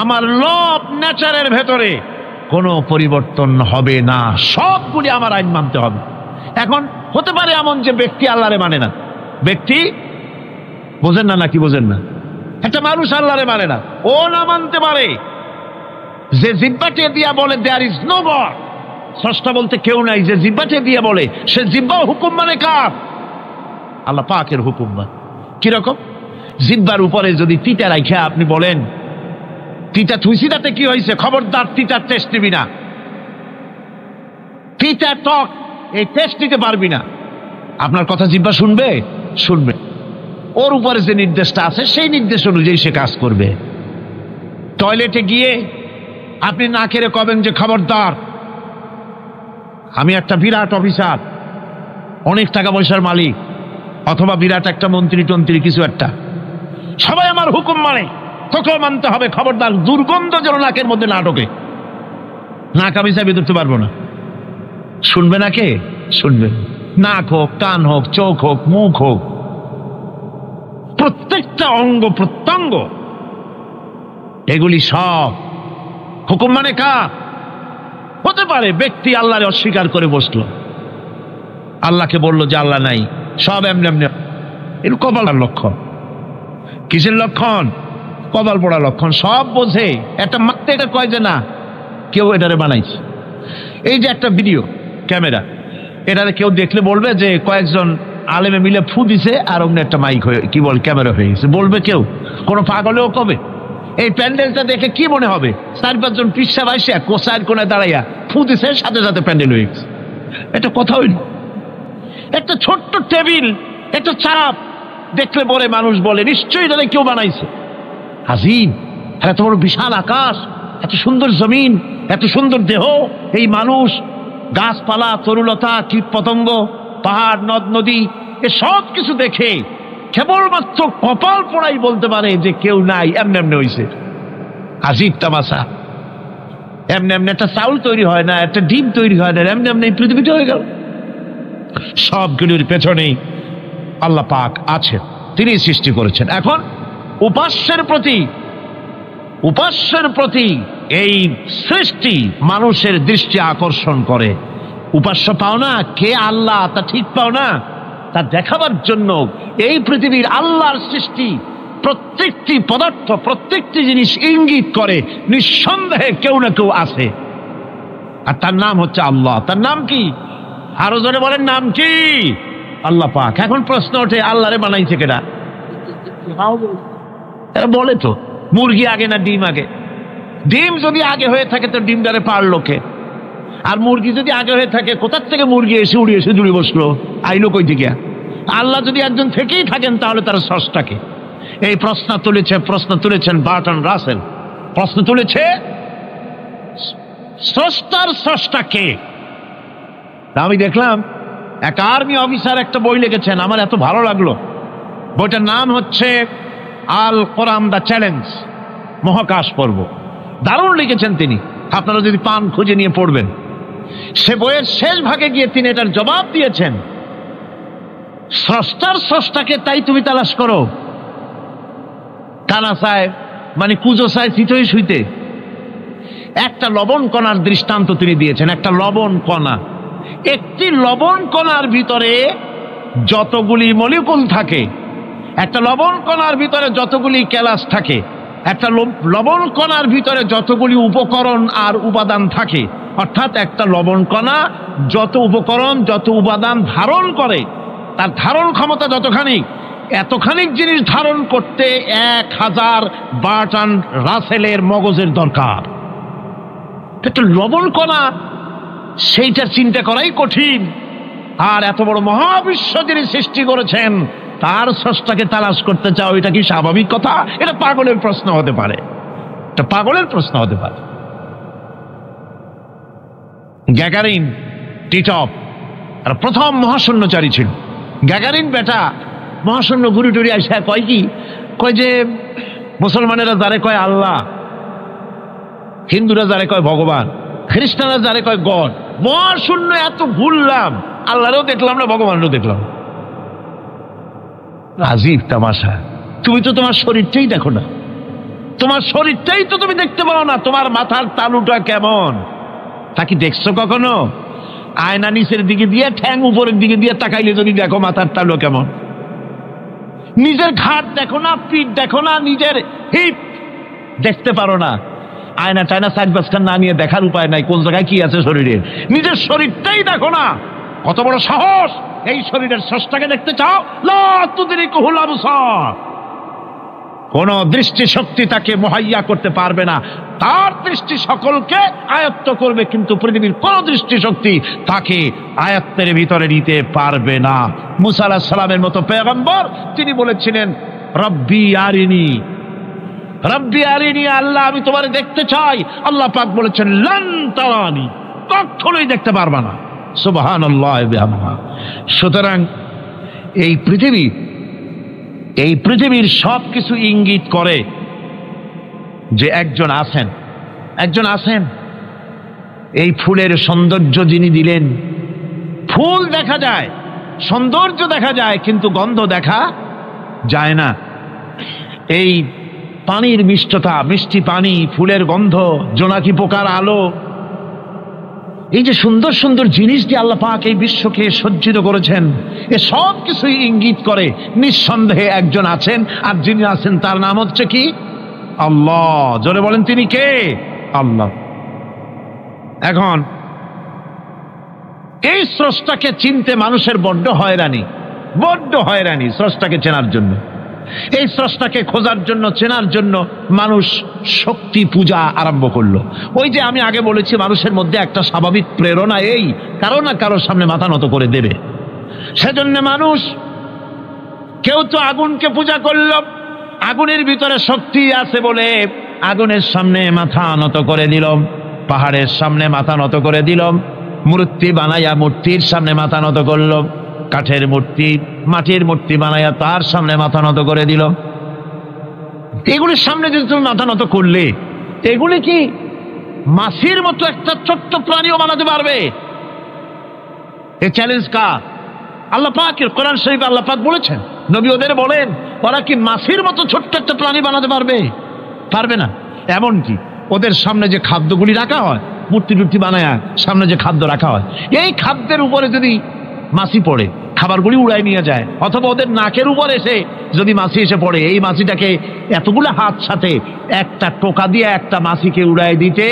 আমার ল অফ নেচারের ভেতরে কোনো পরিবর্তন হবে না। সবগুলি আমার আইন মানতে হবে। এখন হতে পারে এমন যে ব্যক্তি আল্লাহরে মানে না, ব্যক্তি বোঝেন না, নাকি বোঝেন না? একটা মানুষ আল্লাহরে মানে না, ও না মানতে পারে। যে জিহ্বাকে দিয়া বলে দেয়ার ইজ নো গড, স্রষ্টা বলতে কেউ নাই, যে জিহ্বাকে দিয়া বলে সে জিহ্বা হুকুম মানে কার? আল্লাহ পাকের হুকুম মানে। কিরকম? জিহ্বার উপরে যদি তিতা রাখা আপনি বলেন তিতা থুইছি তাতে কি হয়েছে, খবরদার তিতার টেস্ট নিবি না, তিতা টক এই টেস্ট নিতে পারবি না, আপনার কথা জিহ্বা শুনবে? শুনবে। ওর উপরে যে নির্দেশটা আছে সেই নির্দেশ অনুযায়ী সে কাজ করবে। টয়লেটে গিয়ে আপনি না খেলে কবেন যে খবরদার, আমি একটা বিরাট অফিসার, অনেক টাকা পয়সার মালিক, অথবা বিরাট একটা মন্ত্রী টন্ত্রী কিছু একটা, সবাই আমার হুকুম মানে, তোকেও মানতে হবে, খবরদার দুর্গন্ধ যেন নাকের মধ্যে না ঢোকে, নাক আমি চাবি ধরতে পারবো না। শুনবে না কে? শুনবে। নাক হোক, কান হোক, চোখ হোক, মুখ হোক, প্রত্যেকটা অঙ্গ প্রত্যঙ্গ এগুলি সব হুকুম মানে কার? হতে পারে ব্যক্তি আল্লাহরে অস্বীকার করে বসলো, আল্লাহকে বললো যে আল্লাহ নাই, সব এমনি এমনি, এর কপালের লক্ষণ। কিসের লক্ষণ? কপাল পড়া লক্ষণ। সব বোঝে, একটা মাত্র এটা কয় যে না কেউ এটারে বানাইছে। এই যে একটা ভিডিও ক্যামেরা, এটারে কেউ দেখলে বলবে যে কয়েকজন আলেমে মিলে ফু দিছে আর অন্য একটা মাইক হয়ে কি বল ক্যামেরা হয়ে গেছে, বলবে কেউ? কোনো পাগলেও কবে? এই প্যান্ডেলটা দেখে কি মনে হবে? 4-5 পিসা বাইসা কোসার কোনায় দাঁড়াইয়া ফু দিছে, সাথে সাথে প্যান্ডেল হয়ে গেছে। এটা কথা হইল? একটা ছোট্ট টেবিল, একটা চাপ দেখলে পরে মানুষ বলে নিশ্চয়ই এটা কেউ বানাইছে। আজিম, এত বড় বিশাল আকাশ, এত সুন্দর জমিন, এত সুন্দর দেহ, এই মানুষ, গাছপালা, তরুলতা, কীট পতঙ্গ, পাহাড়, নদ নদী, এ সব কিছু দেখে কেবলমাত্র কপাল পোড়াই বলতে পারে যে কেউ নাই, এমনি এমনি হয়েছে। আজিব তামাশা। এমনি এমনি একটা চাউল তৈরি হয় না, একটা ডিম তৈরি হয় না, এমনি এমনি পৃথিবীটা হয়ে গেল। সবগুলির পেছনেই আল্লাহ পাক আছেন, তিনি সৃষ্টি করেছেন। এখন উপাস্যের প্রতি এই সৃষ্টি মানুষের দৃষ্টি আকর্ষণ করে। উপাস্য পাও না কে আল্লাহ, তা ঠিক পাও না, তা দেখাবার জন্য এই পৃথিবীর আল্লাহর সৃষ্টি প্রত্যেকটি পদার্থ, প্রত্যেকটি জিনিস ইঙ্গিত করে নিঃসন্দেহে কেউ না কেউ আছে, আর তার নাম হচ্ছে আল্লাহ। তার নাম কি? আরো জোরে বলেন, নাম কি? আল্লাহ পাক। এখন প্রশ্ন ওঠে আল্লাহরে বানাইছে কেডা? বলে তো মুরগি আগে না ডিম আগে? ডিম যদি আগে হয়ে থাকে তো ডিমটারে পারলো কে? আর মুরগি যদি আগে হয়ে থাকে কোথার থেকে মুরগি এসে উড়ে এসে জুড়ে বসলো, আইলো কই দিকে? আল্লাহ যদি একজন থেকেই থাকেন তাহলে তার স্রষ্টাকে? এই প্রশ্ন তুলেছেন বার্টন রাসেল। প্রশ্ন তুলেছে স্রষ্টার স্রষ্টাকে। আমি দেখলাম এক আর্মি অফিসার একটা বই লিখেছেন, আমার এত ভালো লাগলো। বইটার নাম হচ্ছে আল কোরআন দ্য চ্যালেঞ্জ, মহাকাশ পর্ব। দারুণ লিখেছেন তিনি, আপনারা যদি পান খুঁজে নিয়ে পড়বেন। সে বইয়ের শেষ ভাগে গিয়ে তিনি এটার জবাব দিয়েছেন, স্রষ্টার স্রষ্টাকে তাই তুমি তালাশ করো, কানা চায় মানে কুজো চায় চিতই শুইতে। একটা লবণ কণার দৃষ্টান্ত তিনি দিয়েছেন। একটা লবণ কণা, একটি লবণ কণার ভিতরে যতগুলি মলিকুল থাকে, একটা লবণ কণার ভিতরে যতগুলি ক্যালাস থাকে, একটা লবণ কণার ভিতরে যতগুলি উপকরণ আর উপাদান থাকে, অর্থাৎ একটা লবণ কণা যত উপকরণ যত উপাদান ধারণ করে, তার ধারণ ক্ষমতা যতখানি, এতখানি জিনিস ধারণ করতে 1000 বার্টন রাসেলের মগজের দরকার। একটা লবণ কণা, সেইটার চিন্তা করাই কঠিন। আর এত বড় মহাবিশ্ব যিনি সৃষ্টি করেছেন তার স্রষ্টাকে তালাশ করতে চাও, এটা কি স্বাভাবিক কথা? এটা পাগলের প্রশ্ন হতে পারে, এটা পাগলের প্রশ্ন হতে পারে। গ্যাগারিন টিটপ আর প্রথম মহাশূন্যচারী ছিল। গ্যাগারিন বেটা মহাশূন্য ঘুরি টুরি আসা কয় কি, কয় যে মুসলমানেরা যারে কয় আল্লাহ, হিন্দুরা যারে কয় ভগবান, খ্রিস্টানরা যারে কয় গড, মহাশূন্য এত ঘুরলাম, আল্লাহরেও দেখলাম না, ভগবানও দেখলাম। আজীব তামাশা। তুমি তো তোমার শরীরটাই দেখো না, তোমার শরীরটাই তো তুমি দেখতে পাও না। তোমার মাথার তালুটা কেমন তা কি দেখছো কখনো? আয়না নিচের দিকে দিয়ে ঠ্যাং উপরের দিকে দিয়ে তাকাইলে যদি দেখো মাথার তালু কেমন। নিজের ঘাট দেখো না, পিঠ দেখো না, নিজের হিপ দেখতে পারো না। আয়না টায়না সাইড বাসখান না নিয়ে দেখার উপায় নাই কোন জায়গায় কি আছে শরীরের। নিজের শরীরটাই দেখো না, কত বড় সাহস! এই শরীরের স্রষ্টাকে দেখতে চাও? লা তুদরিকুহুল আবসার, কোন দৃষ্টি শক্তি তাকে মুহাইয়া করতে পারবে না। তার দৃষ্টি সকলকে আয়ত্ত করবে, কিন্তু পৃথিবীর কোন দৃষ্টি শক্তি তাকে আয়ত্তের ভিতরে নিতে পারবে না। মুসা আলাইহিস সালামের মতো পয়গম্বর, তিনি বলেছিলেন রব্বি আরিনি, রব্বি আরিনি, আল্লাহ আমি তোমারে দেখতে চাই। আল্লাহ পাক বলেছেন লান তারানি, কখনোই দেখতে পারবা না। সুবহানাল্লাহ ওয়া বিহামদিহি। সুতরাং এই পৃথিবীর সবকিছু ইঙ্গিত করে যে একজন আছেন। এই ফুলের সৌন্দর্য যিনি দিলেন, ফুল দেখা যায়, সৌন্দর্য দেখা যায়, কিন্তু গন্ধ দেখা যায় না। এই পানির মিষ্টতা, মিষ্টি পানি, ফুলের গন্ধ, জোনাকি পোকার আলো, এই যে সুন্দর সুন্দর জিনিস দিয়ে আল্লাহ পাক এই বিশ্বকে সজ্জিত করেছেন, এ সব কিছুই ইঙ্গিত করে নিঃসন্দেহে একজন আছেন, আর যিনি আছেন তার নাম হচ্ছে কি? আল্লাহ। জোরে বলেন তিনি কে? আল্লাহ। এখন এই স্রষ্টাকে চিনতে মানুষের বড্ড হয়রানি স্রষ্টাকে চেনার জন্য। এই স্রষ্টাকে খোঁজার জন্য, চেনার জন্য মানুষ শক্তি পূজা আরম্ভ করলো। ওই যে আমি আগে বলেছি, মানুষের মধ্যে একটা স্বাভাবিক প্রেরণা, এই কারো না কারোর সামনে মাথা নত করে দেবে। সেজন্য মানুষ, কেউ তো আগুনকে পূজা করলো, আগুনের ভিতরে শক্তি আছে বলে আগুনের সামনে মাথা নত করে দিল, পাহাড়ের সামনে মাথা নত করে দিল, মূর্তি বানাইয়া মূর্তির সামনে মাথা নত করলো, কাঠের মূর্তি, মাটির মূর্তি বানাইয়া তার সামনে মাথা নত করে দিল। এগুলির সামনে যদি তুমি মাথা নত করলে, এগুলি কি মাছির মতো একটা ছোট্ট প্রাণীও বানাতে পারবে? এই চ্যালেঞ্জ কার? আল্লাহ পাকের। কোরআন শরীফে আল্লাহ পাক বলেছেন, নবী ওদের বলেন, ওরা কি মাছির মতো ছোট্ট একটা প্রাণী বানাতে পারবে? পারবে না। এমনকি ওদের সামনে যে খাদ্যগুলি রাখা হয়, মূর্তি টুর্তি বানায় সামনে যে খাদ্য রাখা হয়, এই খাদ্যের উপরে যদি মাছি পড়ে, খাবারগুলি উড়াই নিয়ে যায়, অথবা ওদের নাকের উপর এসে যদি মাছি এসে পড়ে, এই মাছিটাকে এতগুলো হাত সাথে একটা টোকা দিয়ে একটা মাছিকে উড়াই দিতে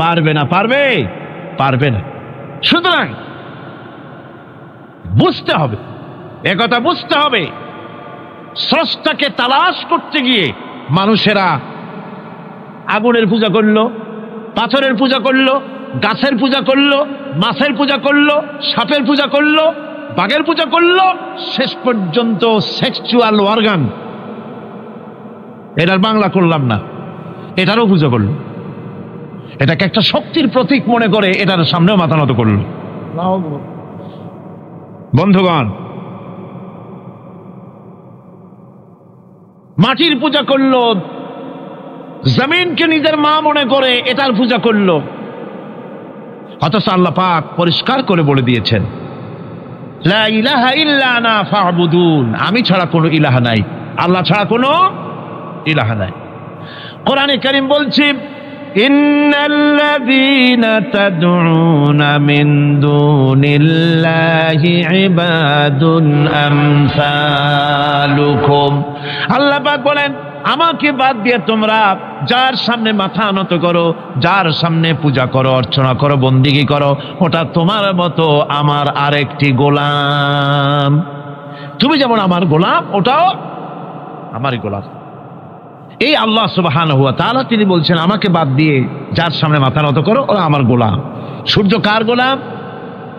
পারবে না। পারবে না। সুতরাং বুঝতে হবে, একথা বুঝতে হবে, স্রষ্টাকে তালাশ করতে গিয়ে মানুষেরা আগুনের পূজা করলো, পাথরের পূজা করলো, গাছের পূজা করলো, মাছের পূজা করলো, সাপের পূজা করলো, বাঘের পূজা করলো, শেষ পর্যন্ত সেক্সুয়াল অর্গান, এটার বাংলা করলাম না, এটারও পূজা করলো। এটাকে একটা শক্তির প্রতীক মনে করে এটার সামনেও মাথা নত করলো। বন্ধুগণ, মাটির পূজা করলো, জমিনকে নিজের মা মনে করে এটার পূজা করলো। অথচ আল্লাহ পাক পরিষ্কার করে বলে দিয়েছেন, লা ইলাহা ইল্লা আনা ফা'বুদুন, আমি ছাড়া কোনো ইলাহা নাই, আল্লাহ ছাড়া কোনো ইলাহা নাই। কোরআনে কারীম বলছে, ইন্নাল্লাযীনা তাদউনা মিন দুনিল্লাহি ইবাদুন আমসালুকুম। আল্লাহ পাক বলেন, আমাকে বাদ দিয়ে তোমরা যার সামনে মাথা নত করো, যার সামনে পূজা করো, অর্চনা করো, বন্দিগি করো, ওটা তোমার মতো আমার আরেকটি গোলাম। তুমি যেমন আমার গোলাম, ওটাও আমারই গোলাম। এই আল্লাহ সুবহানাহু ওয়া তাআলা তিনি বলছেন, আমাকে বাদ দিয়ে যার সামনে মাথা নত করো, ওরা আমার গোলাম। সূর্য কার গোলাম?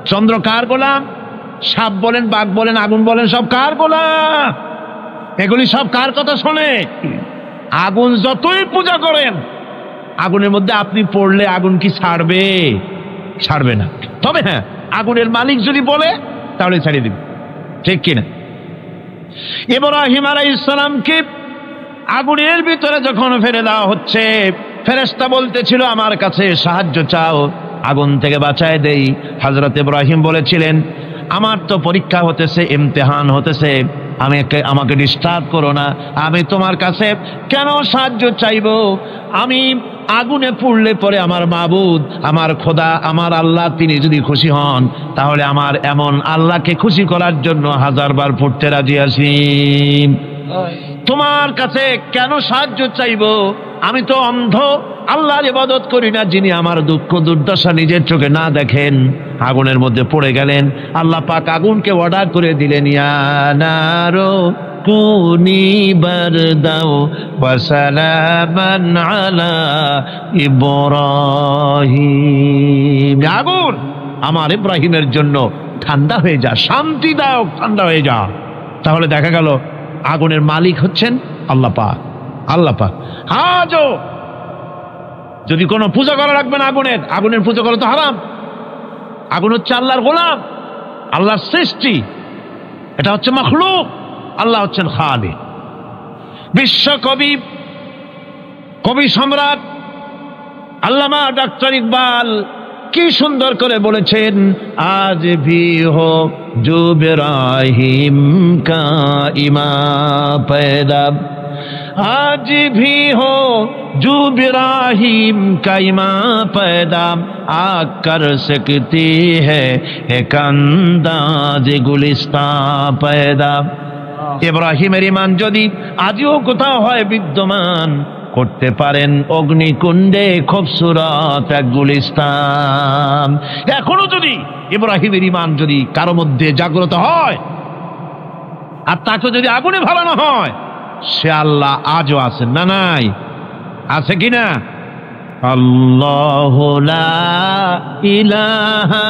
চন্দ্র কার গোলাম? সাপ বলেন, বাঘ বলেন, আগুন বলেন, সব কার গোলাম? এগুলি সব কার কথা শোনে? আগুন যতই পূজা করেন, আগুনের মধ্যে আপনি পড়লে আগুন কি ছাড়বে? ছাড়বে না। তবে হ্যাঁ, আগুনের মালিক যদি বলে তাহলে ছাড়িয়ে দিবে, ঠিক কিনা? ইব্রাহিম আলাইহিস সালামকে আগুনের ভিতরে যখন ফেলে দেওয়া হচ্ছে, ফেরেশতা বলতেছিল, আমার কাছে সাহায্য চাও, আগুন থেকে বাঁচায় দেই। হযরত ইব্রাহিম বলেছিলেন, আমার তো পরীক্ষা হতেছে, ইমতিহান হতেছে, আমাকে ডিস্টার্ব করো না, আমি তোমার কাছে কেন সাহায্য চাইবো? আমি আগুনে পুড়লে পরে আমার মাবুদ, আমার খোদা, আমার আল্লাহ তিনি যদি খুশি হন, তাহলে আমার এমন আল্লাহকে খুশি করার জন্য 1000 বার পড়তে রাজি আছি। তোমার কাছে কেন সাহায্য চাইবো? আমি তো অন্ধ, আল্লাহর ইবাদত করি না যিনি আমার দুঃখ দুর্দশা নিজের চোখে না দেখেন। আগুনের মধ্যে পড়ে গেলেন। আল্লাহ পাক আগুনকে অর্ডার করে দিলেন, ইয়া নারু কুনি বারদাও ওয়া সালামান আলা ইব্রাহিম। আগুন আমার ইব্রাহিমের জন্য ঠান্ডা হয়ে যা, শান্তিদায়ক ঠান্ডা হয়ে যা। তাহলে দেখা গেল আগুনের মালিক হচ্ছেন আল্লাহ পাক। আল্লাহ পাক আজও যদি কোনো পূজা করা রাখবে না আগুনের পূজা করা তো হারাম। আগুন হচ্ছে আল্লাহর গোলাম, আল্লাহর সৃষ্টি, এটা হচ্ছে মাখলুক, আল্লাহ হচ্ছেন খালিক। বিশ্বকবি, কবি সম্রাট আল্লামা ডক্টর ইকবাল কি সুন্দর করে বলেছেন, আজ ভি হো জো ইব্রাহিম কা ইমা पैदा, आज भी हो जो इब्राहिम का इमाम पैदा, आग कर सकती है एक अंदाज गुलिस्तां पैदा। ইব্রাহিমের ঈমান যদি আজও কোথাও হয় বিদ্যমান, করতে পারেন অগ্নিকুণ্ডে খুবসুরত এক গুলিস্তান। এখনো যদি ইব্রাহিমের ঈমান যদি কারো মধ্যে জাগ্রত হয় আর তাকে যদি আগুনে ভালানো হয়, সে আল্লাহ আজও আছেন না নাই? আছে কিনা? আল্লাহু লা ইলাহা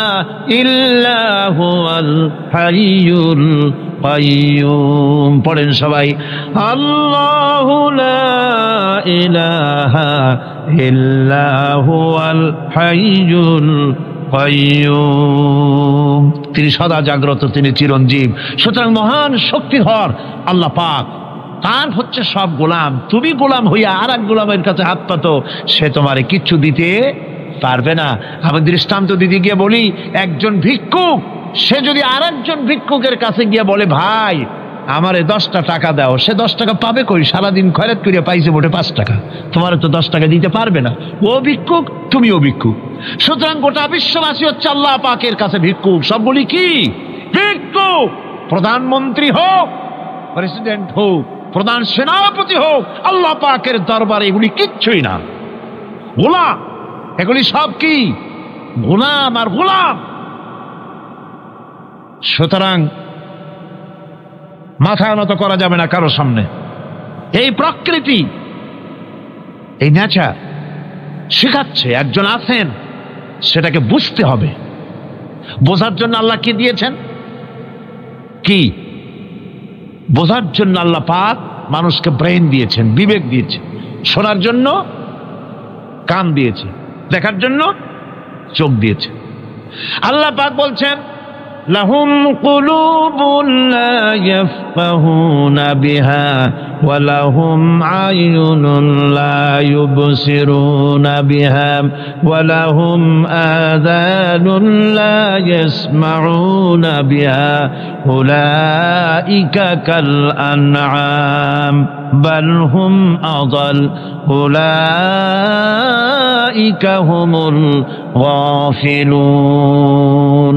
ইল্লা হুয়াল হাইয়ুল কাইয়্যুম। পড়েন সবাই, আল্লাহু লা ইলাহা ইল্লা হুয়াল হাইয়ুল কাইয়্যুম। তিনি সদা জাগ্রত, তিনি চিরঞ্জীব। সুতরাং মহান শক্তিধর আল্লাহ পাক, তার হচ্ছে সব গোলাম। তুমি গোলাম হইয়া আর এক গোলামের কাছে হাত পাতো, সে তোমারে কিচ্ছু দিতে পারবে না। আমি দৃষ্টান্ত দিতে গিয়ে বলি, একজন ভিক্ষুক সে যদি আর একজন ভিক্ষুকের কাছে গিয়ে বলে, ভাই আমারে 10টা টাকা দাও, সে 10 টাকা পাবে কই? সারাদিন খয়রাত করিয়া পাইছে মোটে 5 টাকা, তোমার তো 10 টাকা দিতে পারবে না। ও ভিক্ষুক, তুমিও ভিক্ষুক। সুতরাং গোটা বিশ্ববাসী হচ্ছে আল্লাহ পাকের কাছে ভিক্ষুক। সবগুলি কি ভিক্ষুক? প্রধানমন্ত্রী হোক, প্রেসিডেন্ট হোক, প্রধান সেনাপতি হোক, আল্লাহ পাকের দরবারে এগুলি কিচ্ছুই না। গোলাম, এগুলি সব কি? গোলাম আর গোলাম। সুতরাং মাথা নত করা যাবে না কারো সামনে। এই প্রকৃতি, এই নেচার শেখাচ্ছে একজন আছেন, সেটাকে বুঝতে হবে। বোঝার জন্য আল্লাহ কি দিয়েছেন? কি বোঝার জন্য আল্লাহ পাক মানুষকে ব্রেন দিয়েছেন, বিবেক দিয়েছেন। শোনার জন্য কান দিয়েছে, দেখার জন্য চোখ দিয়েছে। আল্লাহ পাক বলছেন, লাহুম কুলুবুন লা ইয়াফকাহুনা বিহা ওয়া লাহুম আয়ুনুন লা ইউবসিরুনা বিহা ওয়া লাহুম আযানুন লা ইয়াসমাউনা বিহা উলাইকা কাল আনআম বাল হুম আযাল উলাইকা হুমুল গাফিলুন।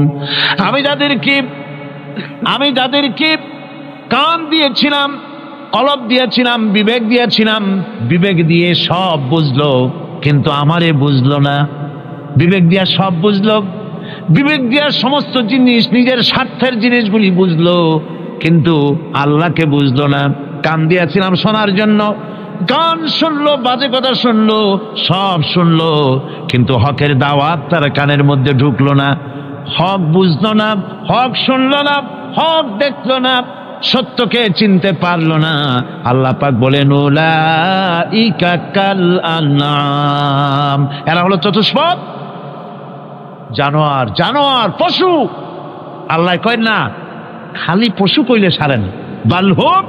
আমি যাদেরকে কান দিয়েছিলাম, কলব দিয়েছিলাম, বিবেক দিয়েছিলাম, বিবেক দিয়ে সব বুঝলো, কিন্তু আমারে বুঝলো না। বিবেক দিয়া সব বুঝলো, বিবেক দিয়া সমস্ত জিনিস, নিজের স্বার্থের জিনিসগুলি বুঝলো, কিন্তু আল্লাহকে বুঝলো না। কান দিয়েছিলাম শোনার জন্য, গান শুনলো, বাজে কথা শুনলো, সব শুনলো, কিন্তু হকের দাওয়াত তার কানের মধ্যে ঢুকলো না। হক বুঝলো না, হক শুনলো না, হক দেখলো না, সত্যকে চিনতে পারলো না। আল্লাহ পাক বলেন, উলাইকা কাল আনআম, এরা হলো চতুষ্পদ জানোয়ার, জানোয়ার পশু। আল্লাহ কয় না খালি পশু কইলে সারে না, বাল হোক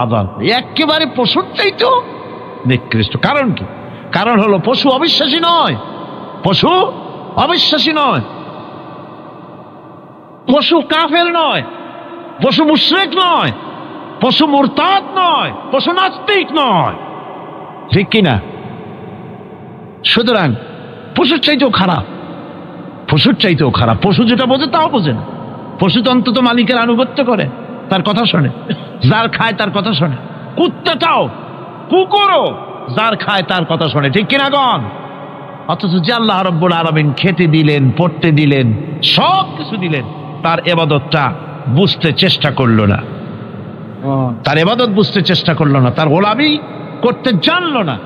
আদাল, একেবারে পশুর চাইতো নিকৃষ্ট। কারণ কি? কারণ হলো পশু অবিশ্বাসী নয়, পশু অবিশ্বাসী নয়, পশু কাফের নয়, পশু মুশরিক নয়, পশু মুরতাদ নয়, পশু নাস্তিক নয়, ঠিক কিনা? সুতরাং পশুর চাইতেও খারাপ, পশুর চাইতেও খারাপ। পশু যেটা বোঝে তাও বোঝে না। পশু তো অন্তত মালিকের আনুগত্য করে, তার কথা শোনে, যার খায় তার কথা শোনে। কুত্তাটাও, কুকুরও যার খায় তার কথা শোনে, ঠিক কিনা গণ? অথচ যে আল্লাহ রাব্বুল আলামিন খেতে দিলেন, পড়তে দিলেন, সব কিছু দিলেন, তার ইবাদতটা বুঝতে চেষ্টা করলো না, তার ইবাদত বুঝতে চেষ্টা করলো না, তার গোলামি করতে জানলো না।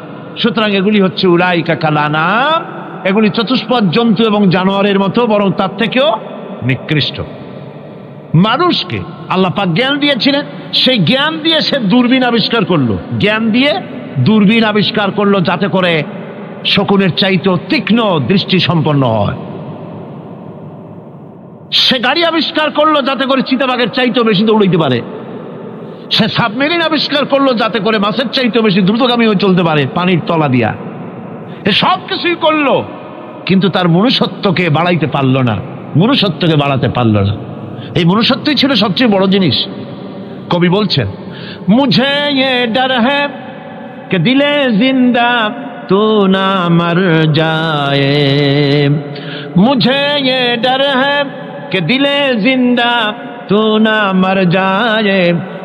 সুতরাং এগুলি হচ্ছে উলাইকা কাল আনাম, এগুলি চতুষ্পদ জন্তু এবং জানোয়ারের মতো, বরং তার থেকেও নিকৃষ্ট। মানুষকে আল্লাহ পাক জ্ঞান দিয়েছিলেন, সেই জ্ঞান দিয়ে সে দূরবীন আবিষ্কার করলো, জ্ঞান দিয়ে দূরবীন আবিষ্কার করলো যাতে করে শকুনের চাইতেও তীক্ষ্ণ দৃষ্টি সম্পন্ন হয়। সে গাড়ি আবিষ্কার করলো যাতে করে চিতাবাঘের চাইতেও বেশি দৌড়াইতে পারে। সে সাবমেরিন আবিষ্কার করলো যাতে করে মাছের চাইতেও বেশি দ্রুতগামী হয়ে চলতে পারে পানির তলা দিয়া। এ সব কিছুই করলো, কিন্তু তার মনুষ্যত্বকে বাড়াইতে পারলো না, মনুষ্যত্বকে বাড়াতে পারলো না। এই মনুষ্যত্বই ছিল সবচেয়ে বড় জিনিস। কবি বলছেন, মুঝে ये डर है कि दिले जिंदा तू ना मर जाए, मुझे ये डर है कि दिले जिंदा तू ना मर जाए,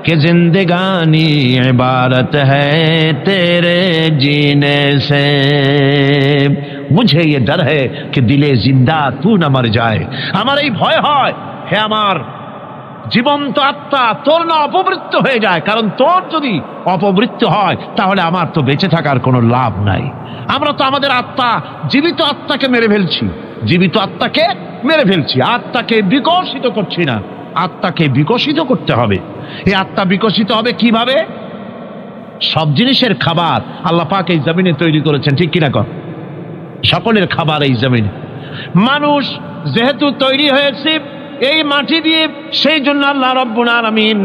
कि जिंदगानी इबारत है तेरे जीने से, मुझे ये डर है कि दिले जिंदा तू ना मर जाए। আমার এই ভয় হয়, হে আমার জীবন্ত আত্মা, তোর না অপমৃত্যু হয়ে যায়, কারণ তোর যদি অপমৃত্যু হয় তাহলে আমার তো বেঁচে থাকার কোনো লাভ নাই। আমরা তো আমাদের আত্মা, জীবিত আত্মাকে মেরে ফেলছি, জীবিত আত্মাকে মেরে ফেলছি, আত্মাকে বিকশিত করছি না। আত্মাকে বিকশিত করতে হবে। এই আত্মা বিকশিত হবে কিভাবে? সব জিনিসের খাবার আল্লাহ পাক এই জমিনে তৈরি করেছেন, ঠিক কিনা কর? সকলের খাবার এই জমিনে। মানুষ যেহেতু তৈরি হয়েছে এই মাটি দিয়ে, সেই জন্য আল্লাহ রাব্বুল আলামিন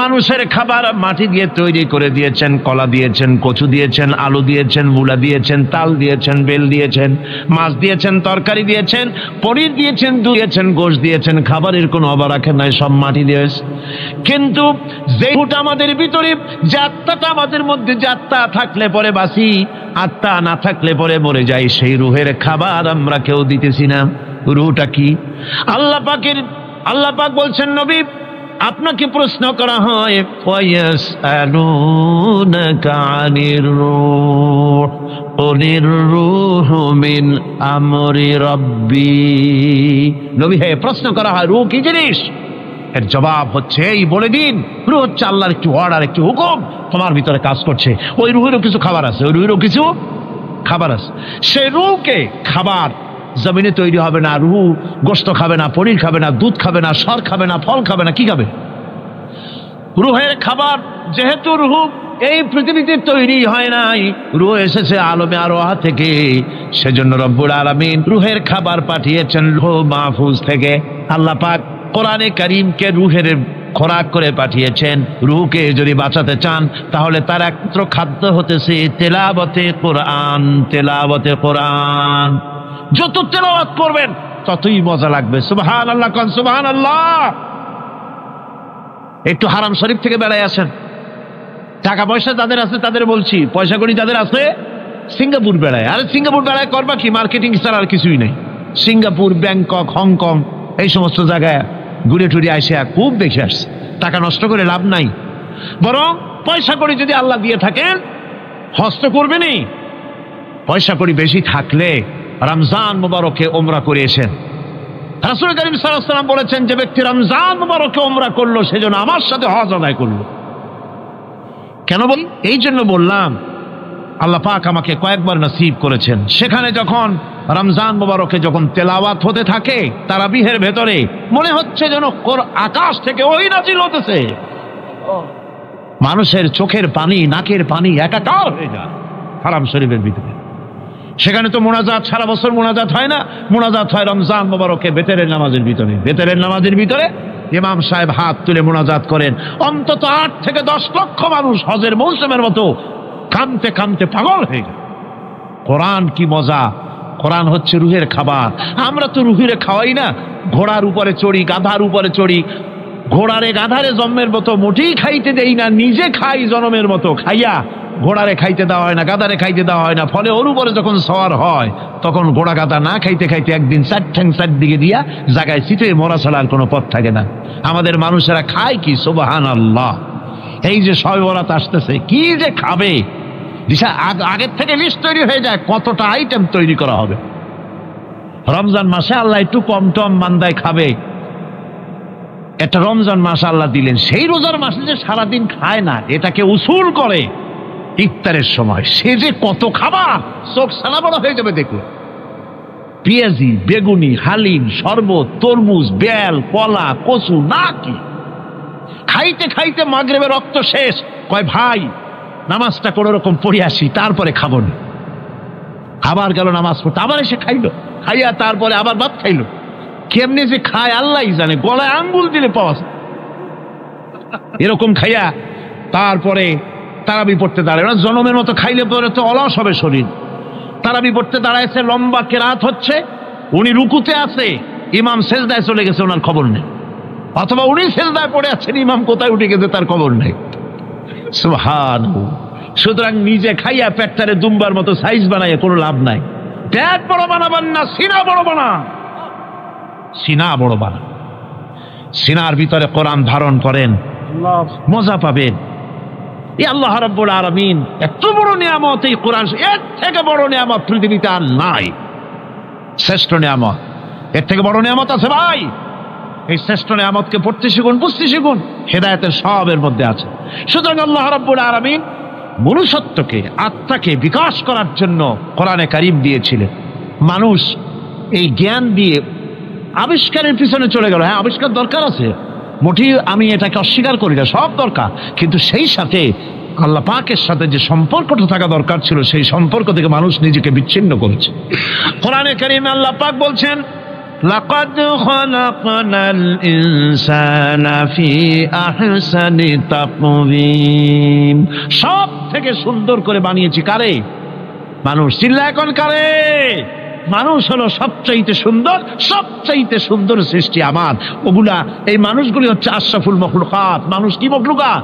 মানুষের খাবার মাটি দিয়ে তৈরি করে দিয়েছেন। কলা দিয়েছেন, কচু দিয়েছেন, আলু দিয়েছেন, মূলা দিয়েছেন, তাল দিয়েছেন, বেল দিয়েছেন, মাছ দিয়েছেন, তরকারি দিয়েছেন, পনির দিয়েছেন, দুধ দিয়েছেন, গোশত দিয়েছেন। খাবারের কোনো অভাব রাখেন নাই, সব মাটি দিয়েছে। কিন্তু যেটা আমাদের ভিতরে, যে আত্মাটা আমাদের মধ্যে, যে আত্মা থাকলে পরে বাঁচি, আত্মা না থাকলে পরে মরে যাই, সেই রুহের খাবার আমরা কেউ দিতেছি না। রুহটা কি? আল্লাহ পাক বলছেন, নবী আপনাকে প্রশ্ন করা হয়, ওয়ায়াসআলুনাকা আনির রূহ কুলির রূহু মিন আমরি রাব্বি। নবী হে, প্রশ্ন করা হয় রূহ কি জিনিস? এর জবাব হচ্ছে, এই বলে দিন, রূহ হচ্ছে আল্লাহর একটু অর্ডার, একটু হুকুম তোমার ভিতরে কাজ করছে। ওই রূহেরও কিছু খাবার আছে, ওই রূহেরও কিছু খাবার আছে। সেই রূহকে খাবার জমিনে তৈরি হবে না। রুহু গোশত খাবে না, পনির খাবে না, দুধ খাবে না, সর খাবে না, ফল খাবে না, কি খাবে? রুহের খাবার। যেহেতু রুহু এই পৃথিবীতে তৈরি হয় নাই, রুহ এসেছে আলমে আরওয়াহ থেকে, সেজন্য রব্বুল আলামিন রুহের খাবার পাঠিয়েছেন লৌহ মাহফুজ থেকে। আল্লাহ পাক কোরআনে কারীমকে রুহের খোরাক করে পাঠিয়েছেন। রুহকে যদি বাঁচাতে চান তাহলে তার একমাত্র খাদ্য হতেছে তেলাওয়াতে কোরআন, তেলাওয়াতে কোরআন। যত তেলাওয়াত করবেন ততই মজা লাগবে। সুবহানাল্লাহ, কোন সুবহানাল্লাহ। একটু হারাম শরীফ থেকে বেড়ায় আসেন। টাকা পয়সা যাদের আছে তাদের বলছি, পয়সা করি যাদের আছে, সিঙ্গাপুর বেড়ায়। আরে সিঙ্গাপুর বেড়ায় করবা কি? মার্কেটিং ছাড়া আর কিছুই নেই। সিঙ্গাপুর, ব্যাংকক, হংকং, এই সমস্ত জায়গায় ঘুরে টুরে আসে, খুব দেখে আসছে। টাকা নষ্ট করে লাভ নাই, বরং পয়সা করি যদি আল্লাহ দিয়ে থাকেন হস্ত করবেনি। পয়সা করি বেশি থাকলে রমজান মুবারকে ওমরা করে এসেন। রাসূল করিম সাল্লাল্লাহু আলাইহি ওয়াসাল্লাম বলেছেন, যে ব্যক্তি রমজান মুবারকে ওমরা করলো সেজন্য আমার সাথে হজ আদায় করলো। কেন বলি? এই জন্য বললাম, আল্লাহ পাক আমাকে কয়েকবার নসিব করেছেন। সেখানে যখন রমজান মুবারকে যখন তেলাওয়াত হতে থাকে তারাবিহের ভেতরে, মনে হচ্ছে যেন আকাশ থেকে ওহী নাজিল হতেছে। মানুষের চোখের পানি, নাকের পানি একাকার হয়ে যায় হারাম শরীফের ভিতরে। সেখানে তো মোনাজাত সারা বছর মোনাজাত হয় না, মোনাজাত হয় রমজান মুবারকে বেতেরের নামাজের ভিতরে। বেতেরের নামাজের ভিতরে ইমাম সাহেব হাত তুলে মোনাজাত করেন। অন্তত 8 থেকে 10 লক্ষ মানুষ হজের মৌসুমের মতো কাঁদতে কাঁদতে পাগল হয়ে যায়। কোরআন কি মজা! কোরআন হচ্ছে রুহের খাবার। আমরা তো রুহের খাওয়াই না। ঘোড়ার উপরে চড়ি, গাধার উপরে চড়ি, ঘোড়ারে গাধারে জন্মের মতো মোটেই খাইতে দেই না, নিজে খাই জন্মের মতো। খাইয়া ঘোড়ারে খাইতে দেওয়া হয় না, গাধারে খাইতে দেওয়া হয় না। ফলে ওর উপরে যখন সওয়ার হয় তখন ঘোড়া গাধা না খাইতে খাইতে একদিন 4 ঠ্যাং 4 দিকে দিয়া জায়গায় চিতে মরা ছাড়া আর কোনো পথ থাকে না। আমাদের মানুষেরা খায় কি? সুবহানাল্লাহ। এই যে শবে বরাত আসতেছে, কি যে খাবে! দিশা আগের থেকে লিস্ট তৈরি হয়ে যায় কতটা আইটেম তৈরি করা হবে। রমজান মাসে আল্লাহ একটু কম টম মান্দায় খাবে, একটা রমজান মাস আল্লাহ দিলেন। সেই রোজার মাসে যে সারাদিন খায় না, এটাকে উসুল করে ইফতারের সময় সে যে কত খাবার, চোখ সানা বড় হয়ে যাবে দেখো। পেঁয়াজি, বেগুনি, হালিম, শরবত, তরমুজ, বেল, কলা, কচু, না কি খাইতে খাইতে মাগরিবের রক্ত শেষ। কয় ভাই নামাজটা কোনো রকম পড়ে আসি, তারপরে খাবো না। আবার গেল নামাজ পড়তে, আবার এসে খাইলো, খাইয়া তারপরে আবার ভাত খাইলো। কেমনে যে খায় আল্লাহই জানে, গলায় আঙ্গুল দিলে পাওয়া যায়। এরকম খাইয়া তারপরে তারাবি পড়তে দাঁড়ায়। ওরা জনমের মতো খাইলে পরে তো অলস হবে শরীর। তারাবি পড়তে দাঁড়াইছে, লম্বা কেরাত হচ্ছে, উনি রুকুতে আছে, ইমাম সেজদায় চলে গেছে, ওনার খবর নেই। অথবা উনি সেজদায় পড়ে আছেন, ইমাম কোথায় উঠে গেছে তার খবর নেই। সুবহানাল্লাহ। সুতরাং নিজে খাইয়া পেটটারে দুম্বার মতো সাইজ বানাইয়া কোনো লাভ নাই। পেট বড় বানাবেন না, সিনা বড় বানান। সিনা বড় বানান, সিনার ভিতরে কোরআন ধারণ করেন, মজা পাবেন। এই আল্লাহ রাব্বুল আলামিন এত বড় নিয়ামত, এই কোরআন, এর থেকে বড় নিয়ামত পৃথিবীতে আর নাই। শ্রেষ্ঠ নিয়ামত, এর থেকে বড় নিয়ামত আছে ভাই? এই শ্রেষ্ঠ নিয়ামতকে পড়তে শিখুন, বুঝতে শিখুন, হেদায়েতের সবের মধ্যে আছে। সুতরাং আল্লাহ রাব্বুল আলামিন মনুষ্যত্বকে, আত্মাকে বিকাশ করার জন্য কোরআনে কারীম দিয়েছিলেন। মানুষ এই জ্ঞান দিয়ে আবিষ্কারের পিছনে চলে গেল। হ্যাঁ, আবিষ্কার দরকার আছে, মোটেই আমি এটাকে অস্বীকার করি না, সব দরকার। কিন্তু সেই সাথে আল্লাহ পাকের সাথে যে সম্পর্কটা থাকা দরকার ছিল, সেই সম্পর্ক থেকে মানুষ নিজেকে বিচ্ছিন্ন করেছে। কোরআনে কারীমে আল্লাহ পাক বলছেন, লাকাদ খালাকনাল ইনসানা ফি আহসানি তাকওয়িম। সব থেকে সুন্দর করে বানিয়েছি কারে? মানুষ। চিল্লা এখন কারে? মানুষ হলো সবচাইতে সুন্দর, সবচাইতে সুন্দর সৃষ্টি আমার। ওগুলা, এই মানুষগুলি হচ্ছে আশরাফুল মখলুকাত। মানুষ কি মখলুকাত?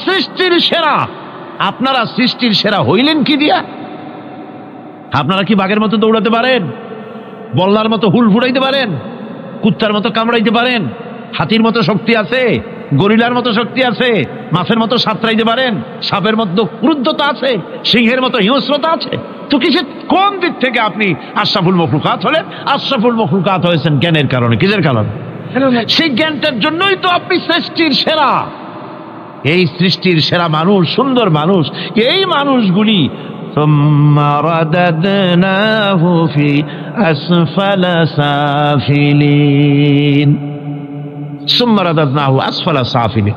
সৃষ্টির সেরা। আপনারা সৃষ্টির সেরা হইলেন কি দিয়া? আপনারা কি বাঘের মতো দৌড়াতে পারেন? বল্লার মতো হুল ফুড়াইতে পারেন? কুত্তার মতো কামড়াইতে পারেন? হাতির মতো শক্তি আছে? গরিলার মতো শক্তি আছে? মাছের মতো সাঁতরাইতে পারেন? সাপের মতো ক্রুদ্ধতা আছে? সিংহের মতো হিংস্রতা আছে? তো কিসের, কোন দিক থেকে আপনি আশরাফুল মখলুকাত হলেন? আশরাফুল মখলুকাত হয়েছেন জ্ঞানের কারণে। কিসের কারণে? সেই জ্ঞানটার জন্যই তো আপনি সৃষ্টির সেরা। এই সৃষ্টির সেরা মানুষ, সুন্দর মানুষ, এই মানুষগুলি ثم رددناه في أسفل سافلين ثم رددناه أسفل سافلين।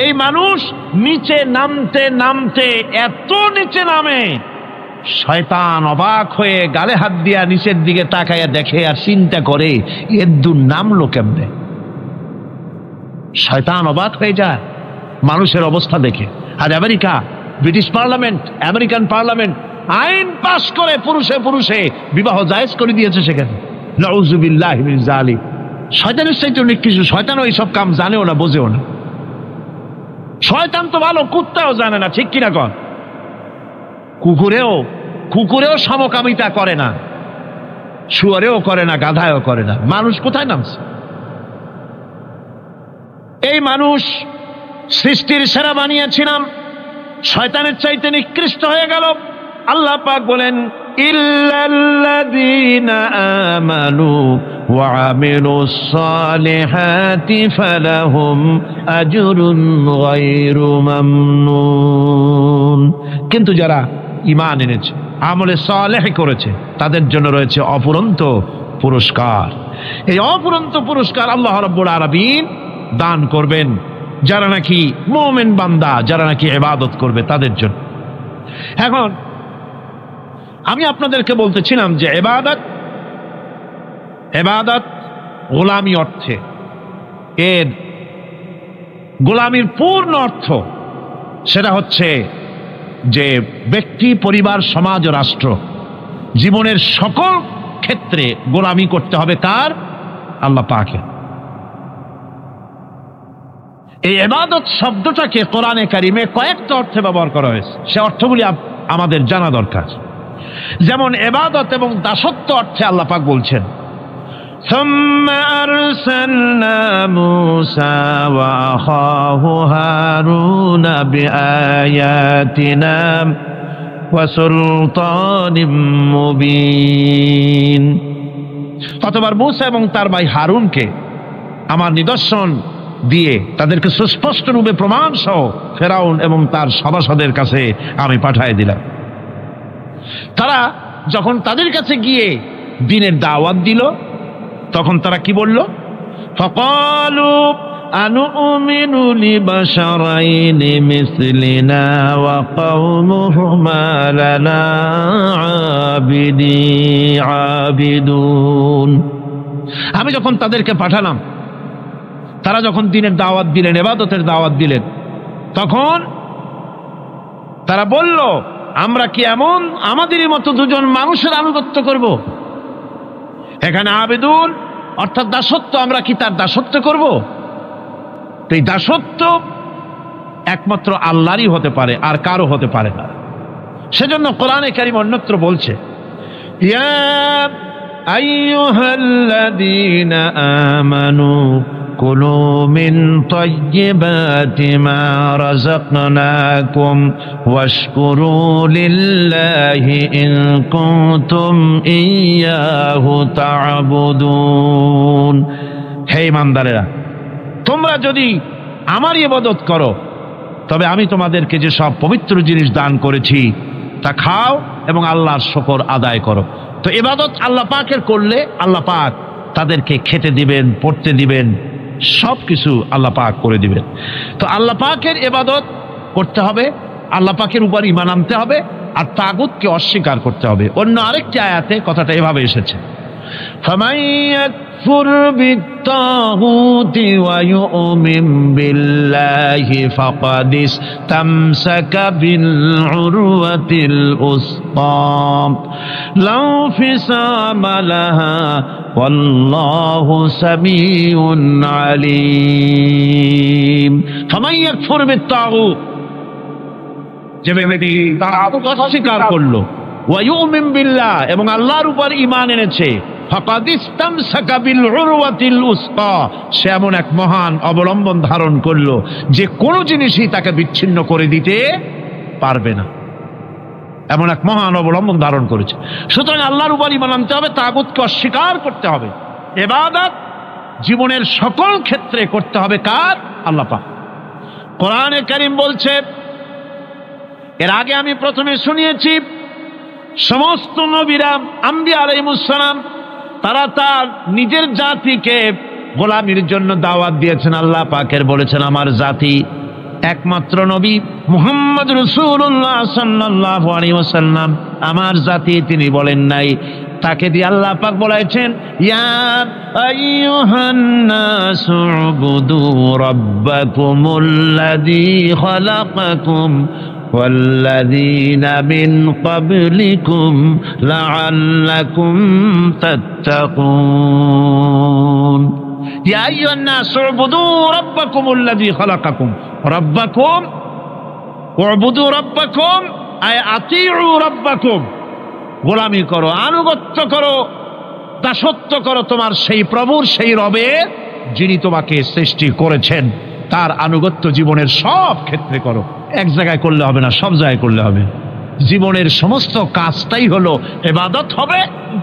এই মানুষ নিচে নামতে নামতে এত নিচে নামে, শয়তান অবাক হয়ে গালে হাত দিয়া নিচের দিকে তাকাইয়া দেখে আর চিন্তা করে এর দূর নামলো কেমনে। শয়তান অবাক হয়ে যায় মানুষের অবস্থা দেখে। আর America, British parliament, American parliament আইন পাশ করে পুরুষে পুরুষে বিবাহ জায়েজ করে দিয়েছে সেখানে। নাউযুবিল্লাহি মিন যালিক। শয়তানের চাইতে অনেক কিছু। শয়তানও এইসব কাম জানেও না, বোঝেও না। শয়তান তো ভালো, কুত্তাও জানে না, ঠিক কিনা কন? কুকুরেও সমকামিতা করে না, শুয়ারেও করে না, গাধায়ও করে না। মানুষ কোথায় নামছে? এই মানুষ সৃষ্টির সেরা বানিয়েছিলাম, শয়তানের চাইতে নিকৃষ্ট হয়ে গেল। আল্লাহ পাক বলেন, ইল্লাল্লাযীনা আমানু ওয়া আমিলুস সালিহাতি ফালাহুম আজরুন গায়রু মামনুন। কিন্তু যারা ঈমান এনেছে, আমলে সালেহ করেছে, তাদের জন্য রয়েছে অফুরন্ত পুরস্কার। এই অফুরন্ত পুরস্কার আল্লাহ রাব্বুল আলামিন দান করবেন যারা নাকি মুমিন বান্দা, যারা নাকি ইবাদত করবে তাদের জন্য। এখন আমি আপনাদেরকে বলতেছিলাম যে ইবাদত গোলামি অর্থে, এর গোলামির পূর্ণ অর্থ সেটা হচ্ছে যে ব্যক্তি, পরিবার, সমাজ ও রাষ্ট্র, জীবনের সকল ক্ষেত্রে গোলামি করতে হবে কার? আল্লাহ পাকের। এই ইবাদত শব্দটাকে কোরআনে কারিমে কয়েকটা অর্থে ব্যবহার করা হয়েছে, সে অর্থগুলি আমাদের জানা দরকার। যেমন ইবাদত এবং দাসত্ব অর্থে আল্লাহ পাক বলছেন, ثم أرسلنا موسى وأخاه هارون بآياتنا وسلطان مبين। অতঃপর মূসা এবং তার ভাই হারুনকে আমার নিদর্শন দিয়ে তাদেরকে সুস্পষ্ট রূপে প্রমাণ সহ ফেরাউন এবং তার সভাসদের কাছে আমি পাঠিয়ে দিলাম। তারা যখন তাদের কাছে গিয়ে দ্বীনের দাওয়াত দিল তখন তারা কি বলল? ফাকালু আনুমিনু লিবাশারাইনি মিসলিনা ওয়া কওমুহুমা লানা আবিদুন। আমি যখন তাদেরকে পাঠালাম, তারা যখন দ্বীনের দাওয়াত দিলেন, ইবাদতের দাওয়াত দিলেন, তখন তারা বলল, আমরা কি এমন আমাদেরই মতো দুজন মানুষের আনুগত্য করব? এখানে আবেদুন অর্থাৎ দাসত্ব, আমরা কি তার দাসত্ব করব? এই দাসত্ব একমাত্র আল্লাহরই হতে পারে, আর কারো হতে পারে না। সেজন্য কোরআনে কারীম অন্যত্র বলছে, ইয়া আইয়ুহাল্লাযীনা আমানু কুলু মিন তাইয়্যিবাতি মা রাযাকনাকুম ওয়াশকুরু লিল্লাহি ইন কুনতুম ইয়্যাহু তা'বুদুন। হে ঈমানদারেরা, তোমরা যদি আমার ইবাদত করো তবে আমি তোমাদেরকে যে সব পবিত্র জিনিস দান করেছি তা খাও এবং আল্লাহর শুকর আদায় করো। তো ইবাদত আল্লাহ পাকের করলে আল্লাহ পাক তাদেরকে খেতে দিবেন, পড়তে দিবেন, সবকিছু আল্লাহ পাক করে দিবেন। তো আল্লাহ পাকের ইবাদত করতে হবে, আল্লাহ পাকের উপর ঈমান আনতে হবে, আর তাগুতকে অস্বীকার করতে হবে। অন্য আরেকটি আয়াতে কথাটা এভাবে এসেছে, ফামান ইয়াকফুর বিত্তাগুতি ওয়া ইউমিন বিল্লাহি ফাকাদ ইসতামসাকা বিল উরওয়াতিল উসকা লা ফিসামা লাহা ওয়াল্লাহু সামিউন আলীম। ফামান ইয়াকফুর বিত্তাগুত, যে ব্যক্তি তাগুত অস্বীকার করলো, ওয়া ইউমিন বিল্লাহ এবং আল্লাহর উপর ঈমান এনেছে, ফাকাদ ইসতামসাকা বিল উরওয়াতিল উসকা, সে এমন এক মহান অবলম্বন ধারণ করলো যে কোনো জিনিসই তাকে বিচ্ছিন্ন করে দিতে পারবে না। এমন এক মহান অবলম্বন ধারণ করেছে। সুতরাং আল্লাহর উপর ঈমান আনতে হবে, তাগুতকে অস্বীকার করতে হবে। ইবাদত জীবনের সকল ক্ষেত্রে করতে হবে কার? আল্লাহ পাক। কোরআনে কারীম বলছে, এর আগে আমি প্রথমে শুনিয়েছি সমস্ত নবীরা, আম্বিয়া আলাইহিস সালাম, তারা তার নিজের জাতিকে গোলামির জন্য দাওয়াত দিয়েছেন। আল্লাহ পাকের বলেছেন, আমার জাতি একমাত্র নবী মুহাম্মদ রাসূলুল্লাহ সাল্লাল্লাহু আলাইহি ওয়াসাল্লাম আমার জাতি, তিনি বলেন নাই। তাকে দিয়ে আল্লাহ পাক বলেছেন, ইয়া আইয়ুহান নাসু উবুদু রাব্বাকুমুল্লাযী খালাকাকুম والذين من قبلكم لعلكم تتقون يا أيها الناس اعبدوا ربكم الذي خلقكم ربكم اعبدوا ربكم أي أطيعوا ربكم গোলামি করো, আনুগত্য করো, দাসত্ব করো তোমার সেই প্রভুর, সেই রবের যিনি তোমাকে সৃষ্টি করেছেন। তার আনুগত্য জীবনের সব ক্ষেত্রে করো। এক জায়গায় করলে হবে না, সব জায়গায় করলে হবে। জীবনের সমস্ত কাজটাই হলো ইবাদত হবে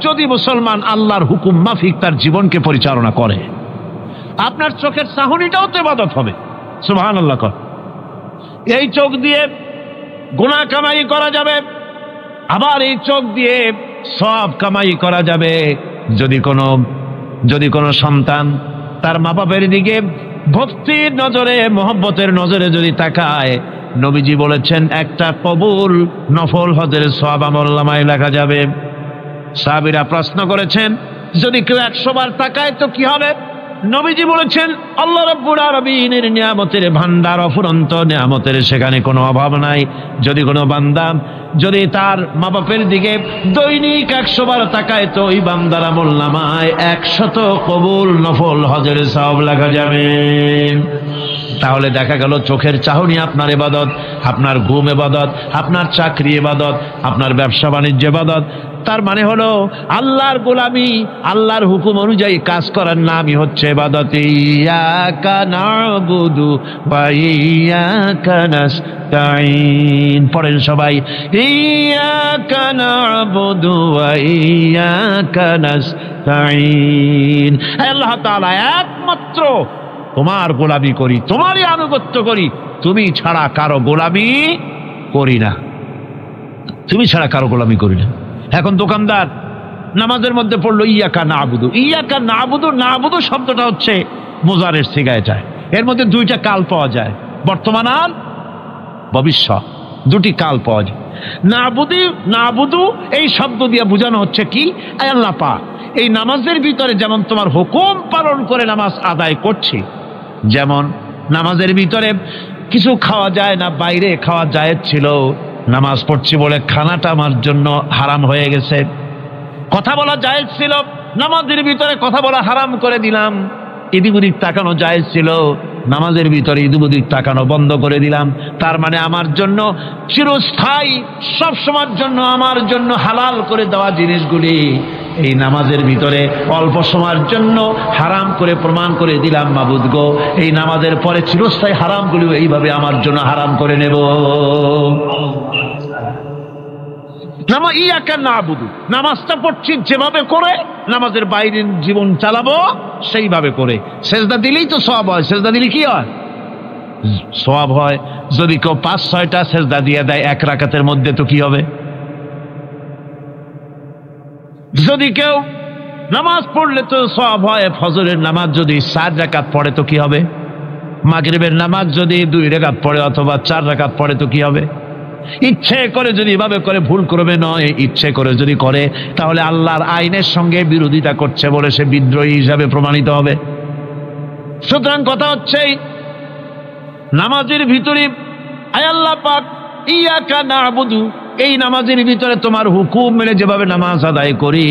যদি মুসলমান আল্লাহর হুকুম মাফিক তার জীবনকে পরিচালনা করে। আপনার চোখের চাহনিটাও তো ইবাদত হবে। সুবহানাল্লাহ। এই চোখ দিয়ে গুনাহ কামাই করা যাবে, আবার এই চোখ দিয়ে সওয়াব কামাই করা যাবে। যদি কোনো সন্তান তার মা বাবার দিকে ভক্তির নজরে, মোহব্বতের নজরে যদি তাকায়, নবীজি বলেছেন একটা কবুল নফল হজের সওয়াব আমলনামায় লেখা যাবে। সাহাবীরা প্রশ্ন করেছেন, যদি কেউ 100 বার তাকায় তো কি হবে? নবীজি বলেছেন, আল্লাহ রাব্বুল আলামিনের নিয়ামতের ভান্ডার অফুরন্ত নিয়ামতের, সেখানে কোনো অভাব নাই। যদি কোনো বান্দা যদি তার মা বাপের দিকে দৈনিক 100 বার তাকায় তো ওই বান্দার আমলনামায় 100 কবুল নফল হজের সওয়াব লেখা যাবে। তাহলে দেখা গেল চোখের চাহনি আপনার ইবাদত, আপনার ঘুম ইবাদত, আপনার চাকরি ইবাদত, আপনার ব্যবসা বাণিজ্য ইবাদত। তার মানে হলো আল্লাহর গোলামি, আল্লাহর হুকুম অনুযায়ী কাজ করার নামই হচ্ছে ইবাদত। ইয়াকা নাবুদু ওয়া ইয়াকা নাস্তাইন, পড়েন সবাই, ইয়াকা নাবুদু ওয়া ইয়াকা নাস্তাইন। আল্লাহ তাআলা একমাত্র তোমার গোলামি করি, তোমারই আনুগত্য করি, তুমি ছাড়া কারো গোলামি করি না, তুমি ছাড়া কারো গোলামি করি না। এখন দোকানদার নামাজের মধ্যে পড়লো ইয়াকা নাবুদু, ইয়াকা নাবুদু, নাবুদু শব্দটা হচ্ছে মুজারের সিগায় যায়, এর মধ্যে দুইটা কাল পাওয়া যায়, বর্তমান আর ভবিষ্যৎ, দুটি কাল পাওয়া যায়। নাবুদি নাবুদু এই শব্দ দিয়ে বোঝানো হচ্ছে কি, আল্লাহ পাক এই নামাজের ভিতরে যেমন তোমার হুকুম পালন করে নামাজ আদায় করছি, যেমন নামাজের ভিতরে কিছু খাওয়া যায় না, বাইরে খাওয়া জায়েজ ছিল, নামাজ পড়ছি বলে খানাটা আমার জন্য হারাম হয়ে গেছে, কথা বলা জায়েজ ছিল, নামাজের ভিতরে কথা বলা হারাম করে দিলাম, এদিক ওদিক তাকানো জায়েজ ছিল, নামাজের ভিতরে এদিক ওদিক তাকানো বন্ধ করে দিলাম। তার মানে আমার জন্য চিরস্থায়ী, সব সময়ের জন্য আমার জন্য হালাল করে দেওয়া জিনিসগুলি এই নামাজের ভিতরে অল্প সময়ের জন্য হারাম করে প্রমাণ করে দিলাম, মাবুদ গো এই নামাজের পরে চিরস্থায়ী হারামগুলিও এইভাবে আমার জন্য হারাম করে নেব। ইয়াকা নাবুদু, নামাজটা পড়ছি যেভাবে করে নামাজের বাইরের জীবন চালাবো সেইভাবে করে। সেজদা দিলেই তো সওয়াব হয়, সেজদা দিলে কি হয়? সওয়াব হয়। যদি কেউ ৫-৬টা সেজদা দিয়ে দেয় এক রাকাতের মধ্যে তো কি হবে? যদি কেউ নামাজ পড়লে তো সওয়াব হয়। ফজরের নামাজ যদি ৪ রাকাত পড়ে তো কি হবে? মাগরিবের নামাজ যদি ২ রাকাত পড়ে অথবা ৪ রাকাত পড়ে তো কি হবে? ইচ্ছে করে যদি এভাবে করে, ভুল করবে নয়, ইচ্ছে করে যদি করে তাহলে আল্লাহর আইনের সঙ্গে বিরোধিতা করছে বলে সে বিদ্রোহী হিসাবে প্রমাণিত হবে। সুতরাং কথা হচ্ছে নামাজের ভিতরে আয় আল্লাহ পাক ইয়াকা নাবুদু, এই নামাজের ভিতরে তোমার হুকুম মেনে যেভাবে নামাজ আদায় করি,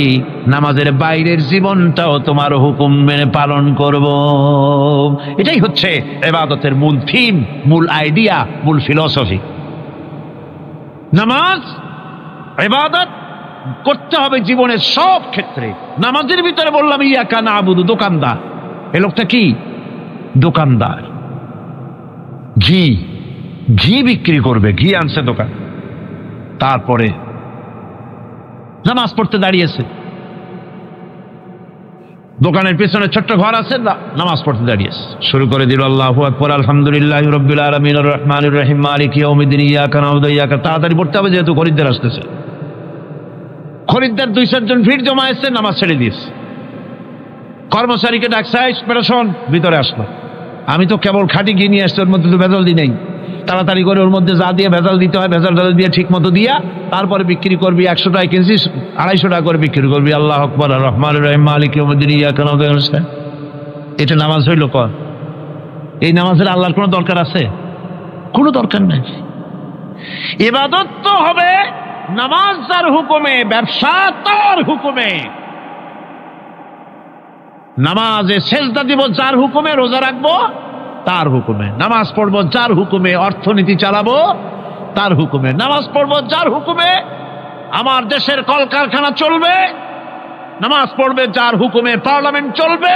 নামাজের বাইরের জীবনটাও তোমার হুকুম মেনে পালন করব। এটাই হচ্ছে ইবাদতের মূল থিম, মূল আইডিয়া, মূল ফিলসফি। নামাজ ইবাদত করতে হবে জীবনের সব ক্ষেত্রে। নামাজের ভিতরে বললাম ইয়াকা নাবুদু, দোকানদার, এ লোকটা কি? দোকানদার, ঘি বিক্রি করবে, ঘি আনছে দোকান, তারপরে নামাজ পড়তে দাঁড়িয়েছে, দোকানের পেছনে ছোট্ট ঘর আছে, নামাজ পড়তে দাঁড়িয়েছে, শুরু করে দিল আল্লাহু আকবার, আলহামদুলিল্লাহি রাব্বিল আলামিন আর রহমানির রহিম মালিকি ইয়াউমিদ্দিন ইয়াকা নাবুদু ওয়া ইয়াকা, তাড়াতাড়ি পড়তে হবে যেহেতু খরিদ্দার আসতেছে। খরিদ্দার ২-৪ জন ভিড় জমা এসছে, নামাজ ছেড়ে দিয়েছে। কর্মচারীকে ডাকছে, শোন ভিতরে আসলো, আমি তো কেবল খাঁটি ঘি নিয়ে আসছি, ওর মধ্যে তো ভেজাল দিই নেই, তাড়াতাড়ি করে ওর মধ্যে যা দিয়ে ভেজাল দিতে হয় ভেজাল দিয়ে ঠিক মতো দিয়া তারপরে বিক্রি করবি। ১০০ টাকা কিনছিস, ২৫০ টাকা করে বিক্রি করবি। আল্লাহু আকবার, আর রহমানির রহিম মালিকি ইয়াউমিদ্দিন ইয়াকা নাবুদু ওয়া ইয়াকা। এটা নামাজ হইল? এই নামাজের আল্লাহর কোনো দরকার আছে? কোনো দরকার নাই। ইবাদত তো হবে নামাজ যার হুকুমে, ব্যবসা তার হুকুমে, নামাজে সেজদা দিব যার হুকুমে, রোজা রাখবো তার হুকুমে, নামাজ পড়বো যার হুকুমে, অর্থনীতি চালাবো তার হুকুমে, নামাজ পড়বো যার হুকুমে, আমার দেশের কলকারখানা চলবে, নামাজ পড়বে যার হুকুমে, পার্লামেন্ট চলবে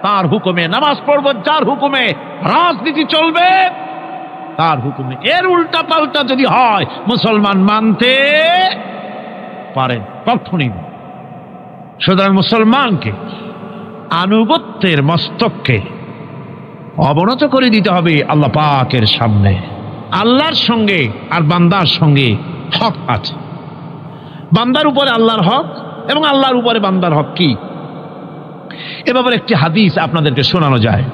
তার হুকুমে, নামাজ পড়বো যার হুকুমে, রাজনীতি চলবে তার হুকুমে। এর উল্টা পাল্টা যদি হয় মুসলমান মানতে পারে কখনই না। সুতরাং মুসলমানকে আনুগত্যের মস্তককে অবনত করে দিতে হবে আল্লাহ পাকের সামনে। আল্লাহর সঙ্গে আর বান্দার সঙ্গে হক আছে, বান্দার উপরে আল্লাহর হক এবং আল্লাহর উপরে বান্দার হক কি, এ ব্যাপারে একটি হাদিস আপনাদেরকে শোনানো যায়।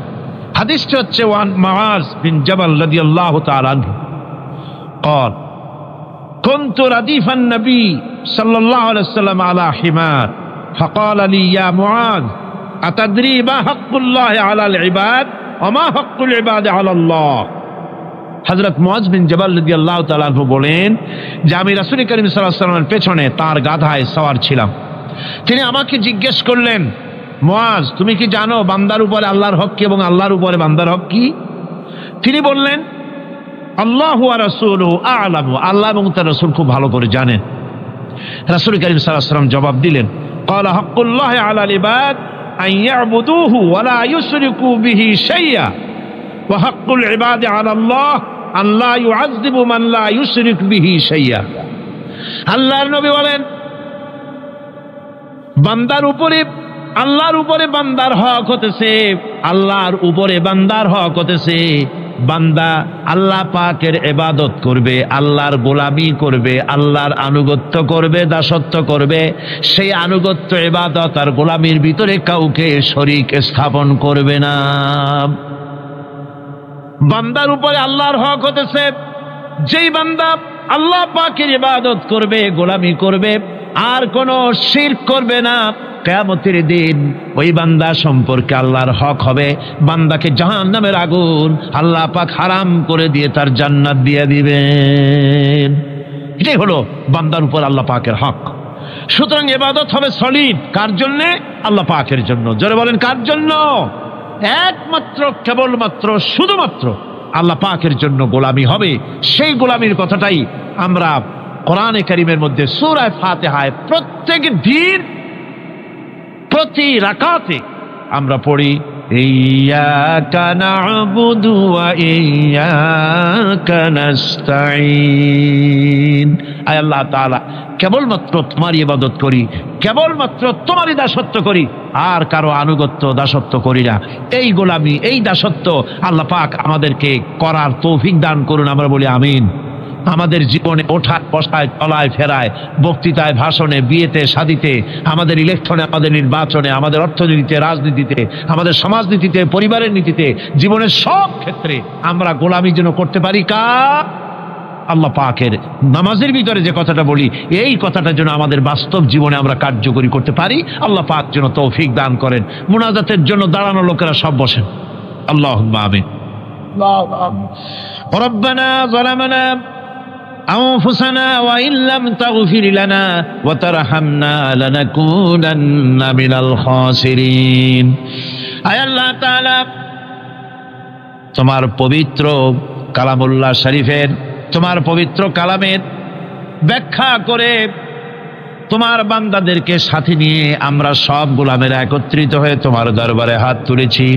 হাদিসটি হচ্ছে ওয়ান মুআজ বিন জাবাল রাদিয়াল্লাহু তাআলা আনহু قال كنت رديف النبي صلى الله عليه وسلم على حمار فقال لي يا معاذ أتدري ما حق الله على العباد وما حق العباد على الله। হযরত মুআজ বিন জাবাল রাদিয়াল্লাহু তাআলা আনহু বলেন যে আমি রাসূল করিম সাল্লাল্লাহু আলাইহি ওয়াসাল্লামের পেছনে তার গাধায় সওয়ার ছিলাম। তিনি আমাকে জিজ্ঞেস করলেন, মুআজ তুমি কি জানো বান্দার উপরে আল্লাহর হক কি এবং আল্লাহর উপরে বান্দার হক কি? তিনি বললেন আল্লাহু ওয়া রাসূলুহু আ'লামু, আল্লাহ এবং তার রাসূল খুব ভালো করে জানেন। রাসূল কারীম সাল্লাল্লাহু আলাইহি ওয়াসাল্লাম জবাব দিলেন, ক্বালা হাক্কুল্লাহি আলাল ইবাদ আন ইয়াবুদুহু ওয়া লা ইউশরিকু বিহি শাইআ ওয়া হাক্কুল ইবাদি আলাল্লাহ আন লা ইউআযযিবু মান লা ইউশরিক বিহি শাইআ। আল্লাহর নবী বলেন, বান্দার উপরে আল্লাহর উপরে বান্দার হক হতেছে, আল্লাহর উপরে বান্দার হক হতেছে বান্দা আল্লাহ পাকের ইবাদত করবে, আল্লাহর গোলামি করবে, আল্লাহর আনুগত্য করবে, দাসত্ব করবে। সেই আনুগত্য ইবাদত আর গোলামির ভিতরে কাউকে শরীক স্থাপন করবে না। বান্দার উপরে আল্লাহর হক হতেছে যেই বান্দা আল্লাহ পাকের ইবাদত করবে, গোলামি করবে, আর কোন শিরক করবে না, কিয়ামতের দিন ওই বান্দা সম্পর্কে আল্লাহর হক হবে বান্দাকে জাহান্নামের আগুন আল্লাহ পাক হারাম করে দিয়ে তার জান্নাত দিয়ে দিবেন। এটাই হলো বান্দার উপর আল্লাহ পাকের হক। সুতরাং ইবাদত হবে সলিড কার জন্য? আল্লাহ পাকের জন্য। জোরে বলেন কার জন্য? একমাত্র কেবলমাত্র শুধুমাত্র আল্লাহ পাকের জন্য গোলামি হবে। সেই গোলামির কথাটাই আমরা কোরআনে কারীমের মধ্যে সূরা ফাতিহায় প্রত্যেক দিন প্রতি রাকাতে আমরা পড়ি, ইয়্যাকা না'বুদু ওয়া ইয়্যাকা নাস্তাঈন। আয় আল্লাহ তাআলা, কেবলমাত্র তোমারই ইবাদত করি, কেবলমাত্র তোমারই দাসত্ব করি, আর কারো আনুগত্য দাসত্ব করি না। এই গোলামি, এই দাসত্ব আল্লাহ পাক আমাদেরকে করার তৌফিক দান করুন। আমরা বলি আমিন। আমাদের জীবনে ওঠায় বসায়, চলায় ফেরায়, বক্তৃতায়, ভাষণে, বিয়েতে, শাদীতে, আমাদের ইলেকশনে, আমাদের নির্বাচনে, আমাদের অর্থনীতিতে, রাজনীতিতে, আমাদের সমাজনীতিতে, পরিবারের নীতিতে, জীবনের সব ক্ষেত্রে আমরা গোলামি যেন করতে পারি কার? আল্লাহ পাকের। নামাজের ভিতরে যে কথাটা বলি, এই কথাটা যেন আমাদের বাস্তব জীবনে আমরা কার্যকরী করতে পারি। আল্লাহ পাক যেন তৌফিক দান করেন। মুনাজাতের জন্য দাঁড়ানো লোকেরা সব বসেন। আল্লাহুম্মা আমিন। রব্বানা যালামনা أنفسنا وإن لم تغفر لنا وترحمنا لنكونن من الخاسرين। আয় আল্লাহ তাআলা, তোমার পবিত্র কালামুল্লাহ শরীফের, তোমার পবিত্র কালামের ব্যাখ্যা করে তোমার বান্দাদেরকে সাথে নিয়ে আমরা সব গোলামেরা একত্রিত হয়ে তোমার দরবারে হাত তুলেছি।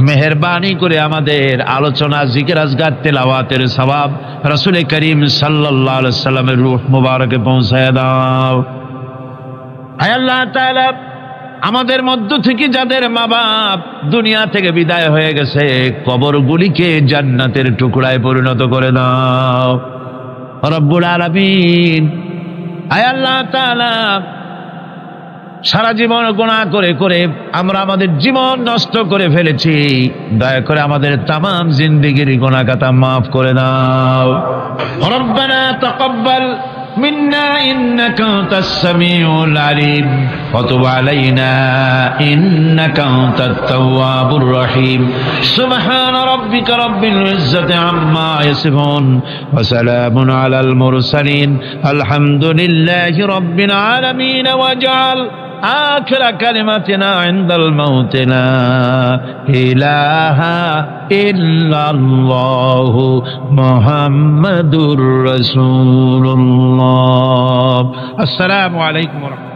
মেহেরবানি করে আমাদের আলোচনা, জিকির, আজকার, তেলাওয়াতের সওয়াব রাসূল করিম সাল্লাল্লাহু আলাইহি সাল্লামের রূহ মুবারকে পৌঁছায় দাও। আয় আল্লাহ তাআলা, আমাদের মধ্য থেকে যাদের মা বাপ দুনিয়া থেকে বিদায় হয়ে গেছে, কবরগুলিকে জান্নাতের টুকরায় পরিণত করে দাও রব্বুল আলামিন। আয় আল্লাহ তাআলা, সারা জীবন গুনাহ করে করে আমরা আমাদের জীবন নষ্ট করে ফেলেছি, দয়া করে আমাদের তামাম জিন্দেগির গুনাহ খাতা মাফ করে দাও। রব্বানা তাকাব্বাল মিন্না ইন্নাকা আনতাস সামিউল আলিম ওয়া তুব আলাইনা ইন্নাকা আনতাত তাওয়াবুর রহিম। সুবহানা রাব্বিকা রাব্বিল ইজ্জাতি আম্মা ইয়াসিফুন ওয়া সালামুন আলাল মুরসালিন আলহামদুলিল্লাহি রাব্বিল আলামিন। ওয়াজআল آخر كلمتنا عند الموت لا إله إلا الله محمد رسول الله. السلام عليكم ورحمة الله.